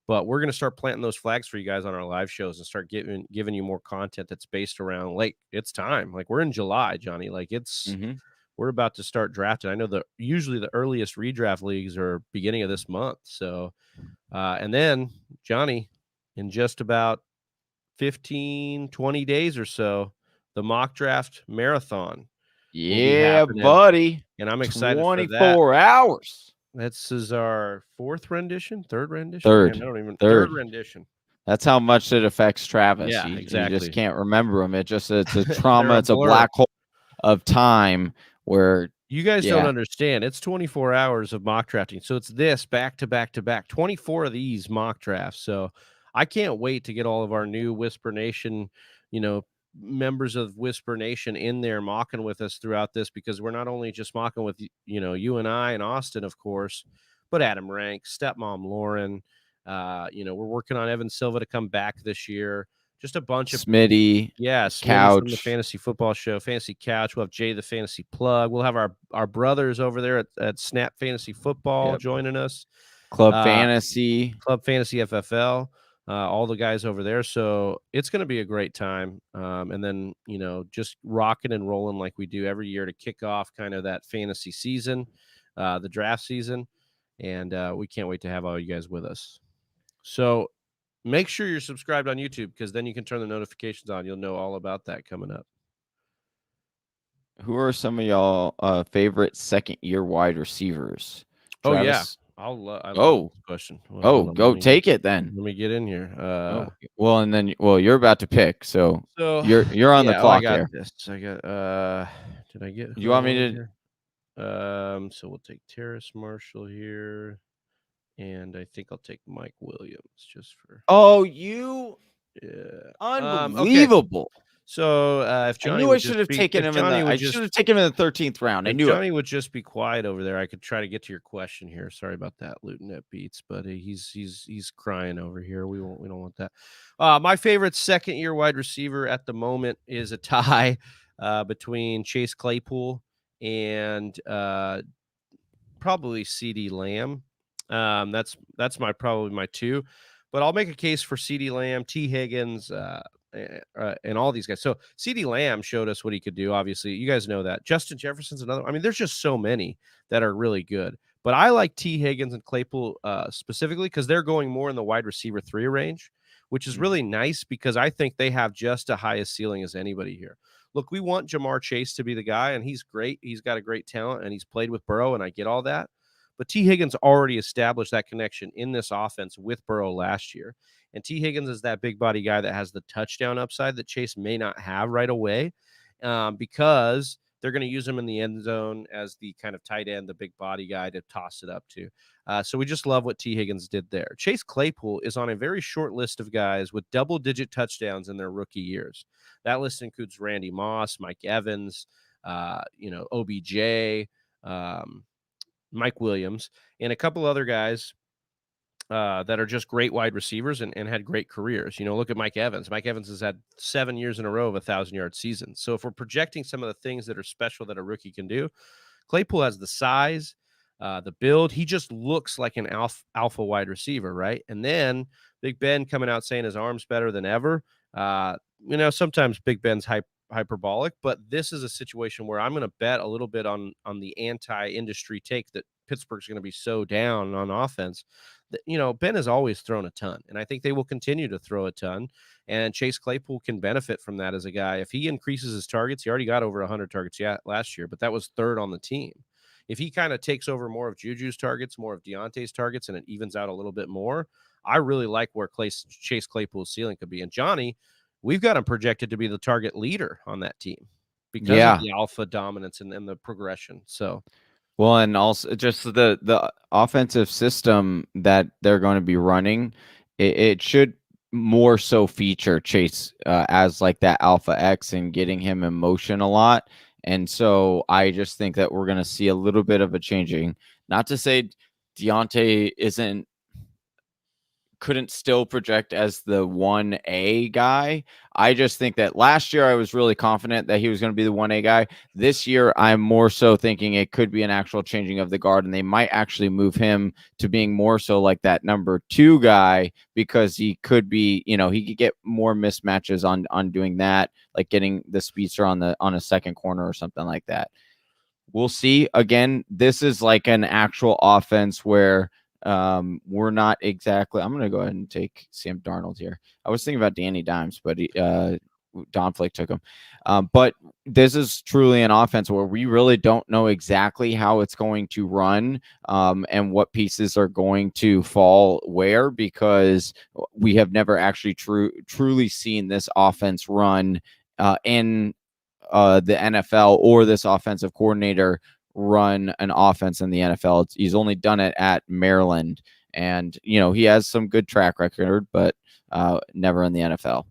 But we're going to start planting those flags for you guys on our live shows and start giving you more content that's based around, like, it's time. Like, we're in July, Johnny. Like, we're about to start drafting. I know usually the earliest redraft leagues are beginning of this month. So, and then, Johnny, in just about 15, 20 days or so, the mock draft marathon. Yeah, buddy. And I'm excited 24 for that. hours. This is our third rendition. Third. Man, third rendition. That's how much it affects Travis. Yeah, exactly. You just can't remember them. It's a trauma. It's a black hole of time where you guys don't understand. It's 24 hours of mock drafting. So it's this back to back to back, 24 of these mock drafts. So I can't wait to get all of our new Whisper Nation, members of Whisper Nation in there mocking with us throughout this, because we're not only just mocking with, you and I and Austin, of course, but Adam Rank, Stepmom Lauren. We're working on Evan Silva to come back this year. Just a bunch of Smitty, Couch from the Fantasy Football Show, Fantasy Couch. We'll have Jay the Fantasy Plug. We'll have our brothers over there at Snap Fantasy Football joining us. Club Fantasy FFL. All the guys over there. So it's going to be a great time. And then, just rocking and rolling like we do every year to kick off kind of that fantasy season, the draft season. and we can't wait to have all you guys with us. So make sure you're subscribed on YouTube, because then you can turn the notifications on. You'll know all about that coming up. Who are some of y'all favorite second-year wide receivers? Oh yeah, Travis? I love Oh, this question. Well, oh, hold on, go take it then. let me get in here. Oh, well, and then you're about to pick, so So you're on the yeah, I clock got here. this. I got did I get who You I want me wanted to? here? So we'll take Terrace Marshall here, and I think I'll take Mike Williams just for Oh, you yeah. Okay. unbelievable! So if I Johnny knew I would should just have be taken him in the. I should have taken him in the 13th round. I if knew it. Johnny would just be quiet over there, I could try to get to your question here. Sorry about that, Luton at Beats, but he's crying over here. We don't want that. My favorite second year wide receiver at the moment is a tie between Chase Claypool and probably CD Lamb. That's probably my two, but I'll make a case for CD Lamb, T Higgins, and all these guys. So CD Lamb showed us what he could do. Obviously, you guys know that. Justin Jefferson's another. I mean, there's just so many that are really good. But I like T Higgins and Claypool specifically because they're going more in the wide receiver 3 range, which is really nice because I think they have just a highest ceiling as anybody here. Look, we want Jamar Chase to be the guy, and he's great. He's got a great talent, and he's played with Burrow, and I get all that. But T. Higgins already established that connection in this offense with Burrow last year. And T. Higgins is that big body guy that has the touchdown upside that Chase may not have right away because they're going to use him in the end zone as the kind of tight end, the big body guy to toss it up to. So we just love what T. Higgins did there. Chase Claypool is on a very short list of guys with double-digit touchdowns in their rookie years. That list includes Randy Moss, Mike Evans, OBJ, Mike Williams, and a couple other guys that are just great wide receivers and had great careers. Look at Mike Evans. Mike Evans has had 7 years in a row of 1,000-yard seasons. So if we're projecting some of the things that are special that a rookie can do, Claypool has the size, the build. He just looks like an alpha wide receiver, right? And then Big Ben coming out saying his arm's better than ever. Sometimes Big Ben's hyperbolic, but this is a situation where I'm going to bet a little bit on the anti-industry take that Pittsburgh's going to be so down on offense. That, Ben has always thrown a ton, and I think they will continue to throw a ton. And Chase Claypool can benefit from that as a guy. If he increases his targets, he already got over 100 targets last year, but that was third on the team. If he kind of takes over more of Juju's targets, more of Deontay's targets, and it evens out a little bit more, I really like where Chase Claypool's ceiling could be. And Johnny, we've got him projected to be the target leader on that team because of the alpha dominance and the progression. So, well, and also just the offensive system that they're going to be running, it should more so feature Chase as like that alpha X and getting him in motion a lot. And so I just think that we're going to see a little bit of a changing. Not to say Deontay couldn't still project as the 1A guy. I just think that last year I was really confident that he was going to be the 1A guy. This year I'm more so thinking it could be an actual changing of the guard, and they might actually move him to being more so like that number 2 guy because he could be, he could get more mismatches on doing that, like getting the speedster on a second corner or something like that. We'll see. Again, this is like an actual offense where we're not exactly. I'm going to go ahead and take Sam Darnold here. I was thinking about Danny Dimes, but Don Flick took him. But this is truly an offense where we really don't know exactly how it's going to run and what pieces are going to fall where, because we have never actually truly seen this offense run in the NFL or this offensive coordinator run an offense in the NFL. He's only done it at Maryland, and he has some good track record, but never in the NFL.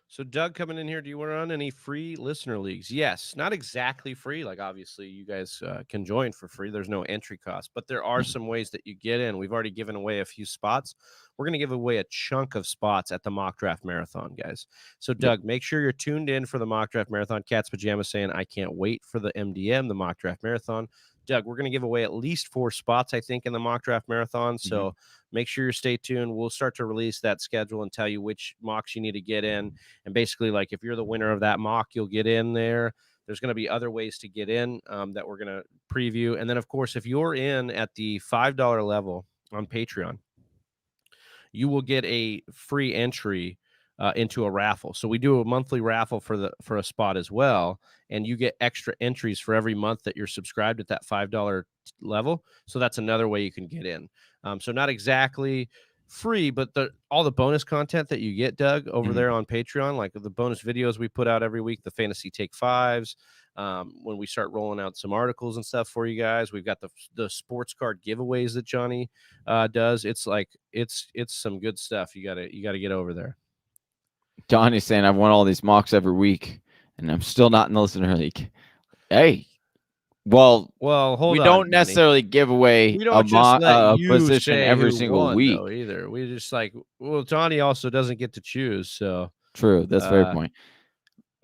So Doug coming in here, do you want to run any free listener leagues? Yes, not exactly free. Like obviously you guys can join for free. There's no entry cost, but there are some ways that you get in. We've already given away a few spots. We're going to give away a chunk of spots at the mock draft marathon, guys. So Doug, make sure you're tuned in for the mock draft marathon. Cat's Pajamas saying, I can't wait for the MDM, the mock draft marathon. Doug, we're going to give away at least 4 spots, I think, in the mock draft marathon. So make sure you stay tuned. We'll start to release that schedule and tell you which mocks you need to get in. And basically, like if you're the winner of that mock, you'll get in there. There's going to be other ways to get in that we're going to preview. And then, of course, if you're in at the $5 level on Patreon, you will get a free entry into a raffle. So we do a monthly raffle for a spot as well, and you get extra entries for every month that you're subscribed at that $5 level. So that's another way you can get in. So not exactly free, but all the bonus content that you get, Doug, over there on Patreon, like the bonus videos we put out every week, the fantasy take fives. When we start rolling out some articles and stuff for you guys, we've got the sports card giveaways that Johnny does. It's like it's some good stuff. You gotta get over there. Johnny's saying I've won all these mocks every week, and I'm still not in the listener league. Hey, well, hold we on, don't necessarily give away a position every single week though, either. We just Johnny also doesn't get to choose. So true, that's a fair point.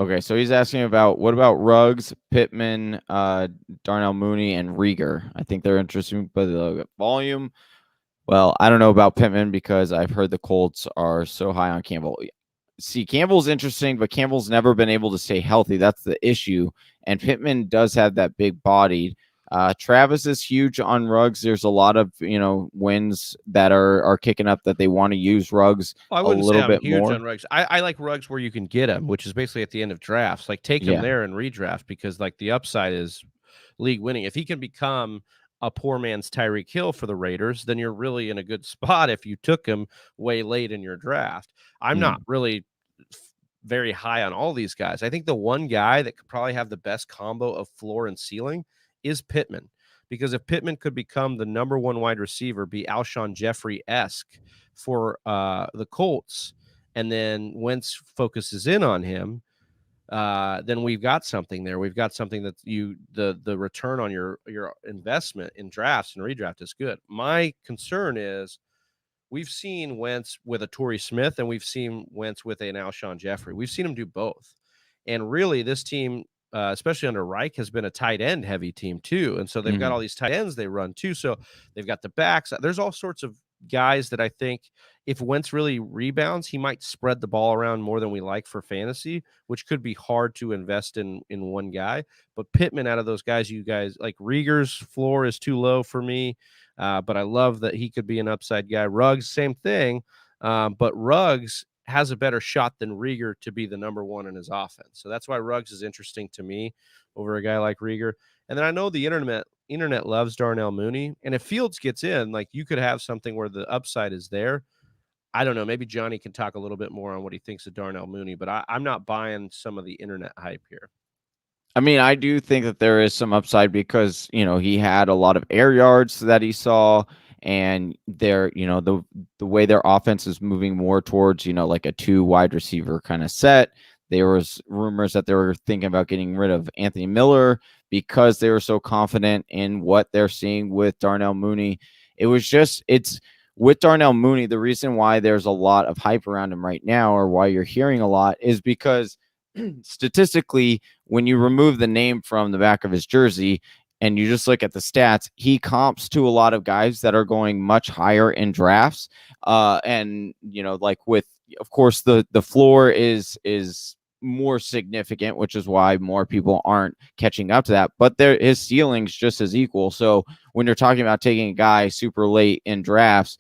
Okay, so he's asking about what about Ruggs, Pittman, Darnell Mooney, and Rieger. I think they're interesting, but the volume. Well, I don't know about Pittman because I've heard the Colts are so high on Campbell. See, Campbell's interesting, but Campbell's never been able to stay healthy. That's the issue. And Pittman does have that big body. Travis is huge on Ruggs. There's a lot of wins that are kicking up that they want to use Ruggs a little bit more. On Ruggs. I like Ruggs where you can get him, which is basically at the end of drafts. Like take him there and redraft because like the upside is league winning. If he can become a poor man's Tyreek Hill for the Raiders, then you're really in a good spot if you took him way late in your draft. I'm not really very high on all these guys. I think the one guy that could probably have the best combo of floor and ceiling is Pittman, because if Pittman could become the number one wide receiver, be Alshon Jeffrey-esque for the Colts, and then Wentz focuses in on him, then we've got something there. We've got something that the return on your investment in drafts and redraft is good. My concern is we've seen Wentz with a Torrey Smith and we've seen Wentz with an Alshon Jeffrey. We've seen him do both. And really this team, especially under Reich, has been a tight end heavy team too. And so they've got all these tight ends they run too. So they've got the backs. There's all sorts of guys that I think if Wentz really rebounds, he might spread the ball around more than we like for fantasy, which could be hard to invest in one guy. But Pittman, out of those guys, you guys like Rieger's floor is too low for me. But I love that he could be an upside guy. Ruggs, same thing. But Ruggs has a better shot than Rieger to be the number one in his offense. So that's why Ruggs is interesting to me over a guy like Rieger. And then I know the internet loves Darnell Mooney. And if Fields gets in, like you could have something where the upside is there. I don't know. Maybe Johnny can talk a little bit more on what he thinks of Darnell Mooney, but I'm not buying some of the internet hype here. I mean, I do think that there is some upside because, he had a lot of air yards that he saw, and they're, the way their offense is moving more towards, like a 2 wide receiver kind of set. There was rumors that they were thinking about getting rid of Anthony Miller because they were so confident in what they're seeing with Darnell Mooney. It's with Darnell Mooney, the reason why there's a lot of hype around him right now, or why you're hearing a lot, is because statistically, when you remove the name from the back of his jersey and you just look at the stats, he comps to a lot of guys that are going much higher in drafts. And like with, of course, the floor is more significant, which is why more people aren't catching up to that. But his ceiling's just as equal. So when you're talking about taking a guy super late in drafts,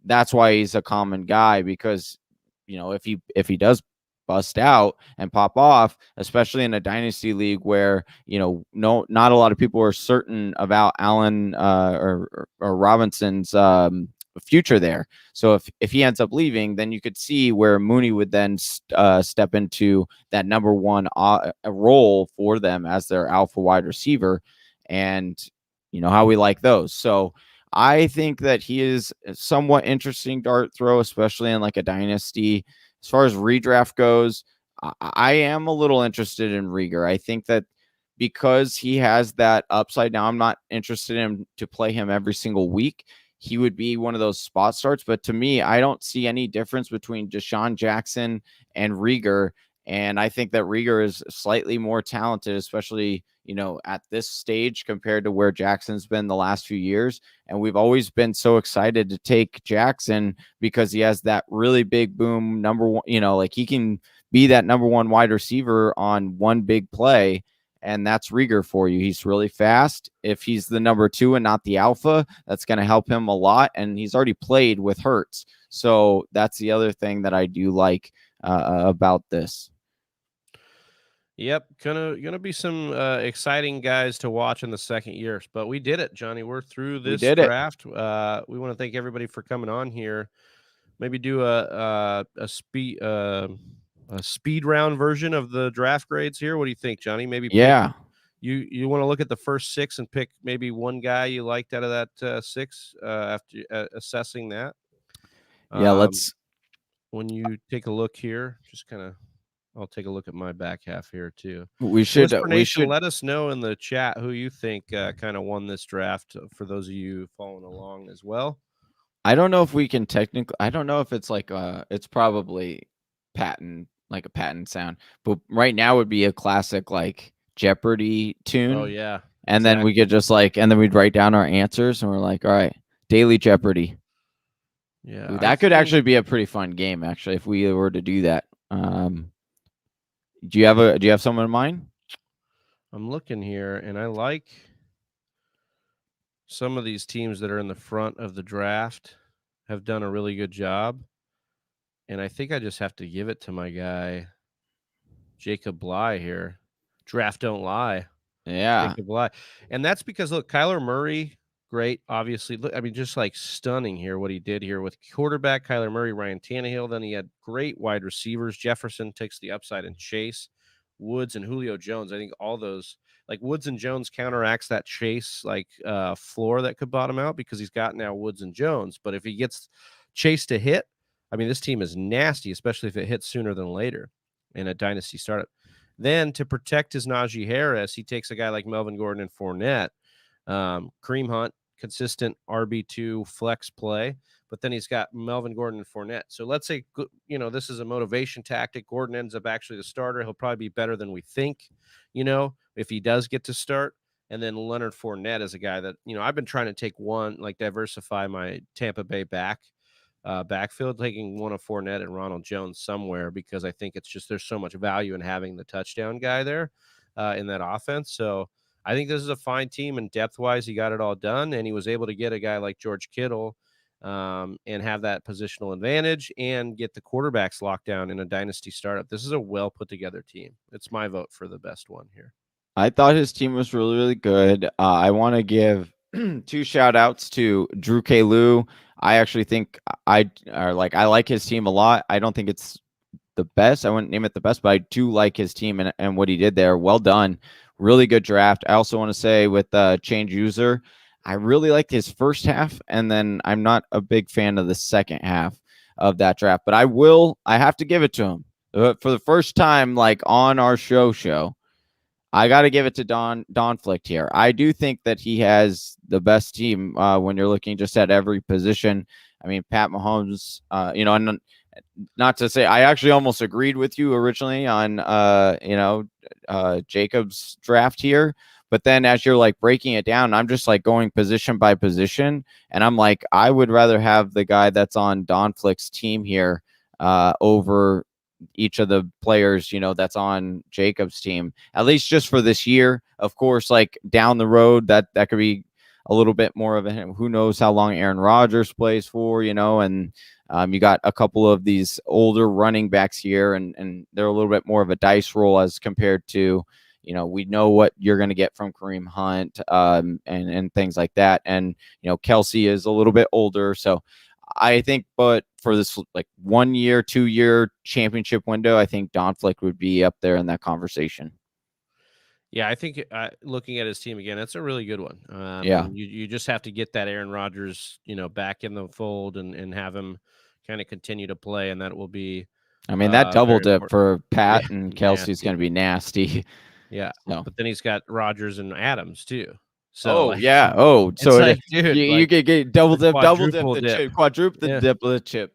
that's why he's a common guy, because if he does bust out and pop off, especially in a dynasty league where not a lot of people are certain about Allen or Robinson's future there. So if he ends up leaving, then you could see where Mooney would then step into that number one role for them as their alpha wide receiver, and how we like those. So I think that he is a somewhat interesting dart throw, especially in like a dynasty. As far as redraft goes, I am a little interested in Rieger. I think that because he has that upside, now I'm not interested in to play him every single week. He would be one of those spot starts. But to me, I don't see any difference between Deshaun Jackson and Rieger. And I think that Rieger is slightly more talented, especially, at this stage compared to where Jackson's been the last few years. And we've always been so excited to take Jackson because he has that really big boom number one, like he can be that number one wide receiver on one big play. and that's Rieger for you. He's really fast. If he's the number 2 and not the alpha, that's going to help him a lot. And he's already played with Hurts. So that's the other thing that I do like about this. Yep, gonna be some exciting guys to watch in the second year. But we did it, Johnny. We're through We this did it. draft. We want to thank everybody for coming on here. Maybe do a speed round version of the draft grades here. What do you think, Johnny? Maybe Yeah. You want to look at the first 6 and pick maybe one guy you liked out of that 6 after assessing that. Yeah, let's. When you take a look here, just kind of. I'll take a look at my back half here too. We should. Whisper We Nation, should. let us know in the chat who you think kind of won this draft. For those of you following along as well. I don't know if we can technically. I don't know if it's like it's probably patent, like a patent sound. But right now would be a classic like Jeopardy tune. Oh yeah. And then we could just like, and then we'd write down our answers, and we're like, all right, Daily Jeopardy. Yeah, Ooh, that could actually be a pretty fun game, actually, if we were to do that. Do you have someone in mind? I'm looking here, and I like some of these teams that are in the front of the draft have done a really good job. And I think I just have to give it to my guy, Jacob Bley here. Draft don't lie. Yeah. Jacob Bley. And that's because, look, Kyler Murray, great, obviously. Look, I mean, just like stunning here what he did here with quarterback Kyler Murray, Ryan Tannehill. Then he had great wide receivers. Jefferson takes the upside, and Chase, Woods, and Julio Jones. I think all those, like Woods and Jones, counteracts that Chase like floor that could bottom out because he's got now Woods and Jones. But if he gets Chase to hit, I mean, this team is nasty, especially if it hits sooner than later in a dynasty startup. Then to protect his Najee Harris, he takes a guy like Melvin Gordon and Fournette. Kareem Hunt, consistent RB2 flex play, but then he's got Melvin Gordon and Fournette. So let's say, this is a motivation tactic. Gordon ends up actually the starter. He'll probably be better than we think, if he does get to start. And then Leonard Fournette is a guy that, I've been trying to take one, like diversify my Tampa Bay backfield, taking one of Fournette and Ronald Jones somewhere, because I think it's just there's so much value in having the touchdown guy there in that offense. So I think this is a fine team, and depth-wise, he got it all done, and he was able to get a guy like George Kittle and have that positional advantage and get the quarterbacks locked down in a dynasty startup. This is a well-put-together team. It's my vote for the best one here. I thought his team was really, really good. I want to give 2 shout-outs to Drew K. Lou. I actually think I like his team a lot. I don't think it's the best. I wouldn't name it the best, but I do like his team and what he did there. Well done. Really good draft. I also want to say with Change User, I really liked his first half, and then I'm not a big fan of the second half of that draft. But I have to give it to him. For the first time, like on our show, I got to give it to Don Flick here. I do think that he has the best team when you're looking just at every position. I mean, Pat Mahomes, and not to say I actually almost agreed with you originally on, Jacob's draft here. But then as you're like breaking it down, I'm just like going position by position. And I'm like, I would rather have the guy that's on Don Flick's team here over each of the players, that's on Jacob's team, at least just for this year. Of course, like down the road, that could be a little bit more of a, who knows how long Aaron Rodgers plays for, and you got a couple of these older running backs here, and they're a little bit more of a dice roll as compared to, we know what you're going to get from Kareem Hunt and things like that. And, Kelsey is a little bit older. So I think, but for this like 1 year, 2 year championship window, I think Don Flick would be up there in that conversation. Yeah, I think looking at his team again, that's a really good one. Yeah. You just have to get that Aaron Rodgers, back in the fold and have him kind of continue to play, and that will be. I mean, that double dip for Pat Yeah, and Kelsey is going to be nasty. Yeah, so. But then he's got Rodgers and Adams too. So so like, dude, you could get double dip the chip, quadruple dip the chip.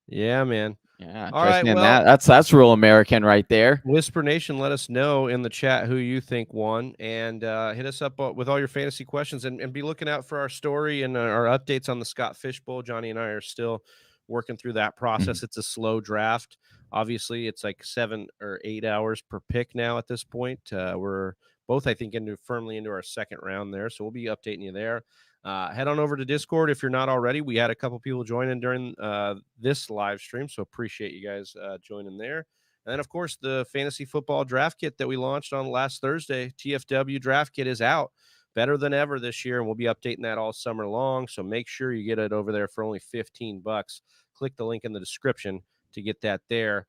Yeah, man. Yeah. All right. Well, that's real American right there. Whisper Nation, let us know in the chat who you think won, and hit us up with all your fantasy questions, and be looking out for our story and our updates on the Scott Fishbowl. Johnny and I are still working through that process. Mm-hmm. It's a slow draft. Obviously, it's like 7 or 8 hours per pick now at this point. We're both, I think, firmly into our second round there. So we'll be updating you there. Head on over to Discord if you're not already. We had a couple people joining during this live stream, so appreciate you guys joining there. And then, of course, the fantasy football draft kit that we launched on last Thursday, TFW draft kit, is out. Better than ever this year, and we'll be updating that all summer long. So make sure you get it over there for only $15. Click the link in the description to get that there.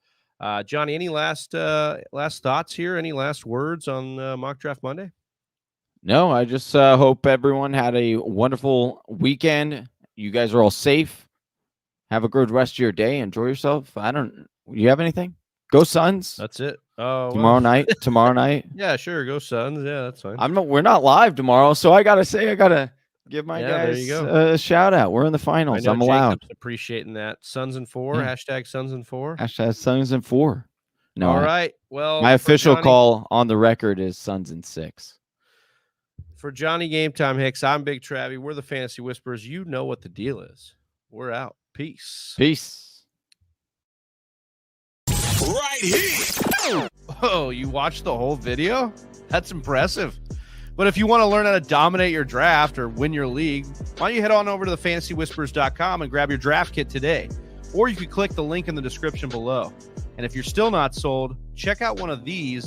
Johnny, any last thoughts here? Any last words on Mock Draft Monday? No, I just hope everyone had a wonderful weekend. You guys are all safe. Have a good rest of your day. Enjoy yourself. You have anything? Go Suns. That's it. Oh, tomorrow night. Tomorrow night. Yeah, sure. Go Suns. Yeah, that's fine. We're not live tomorrow, so I gotta give my guys a shout out. We're in the finals. I'm allowed. Appreciating that. Suns and 4. Yeah. Hashtag Suns and 4. Hashtag Suns and 4. No. All right. Well, my official call on the record is Suns and 6. For Johnny Game Time Hicks, I'm Big Travie. We're the Fantasy Whisperers. You know what the deal is. We're out. Peace. Right here. Oh, you watched the whole video? That's impressive. But if you want to learn how to dominate your draft or win your league, why don't you head on over to thefantasywhispers.com and grab your draft kit today? Or you could click the link in the description below. And if you're still not sold, check out one of these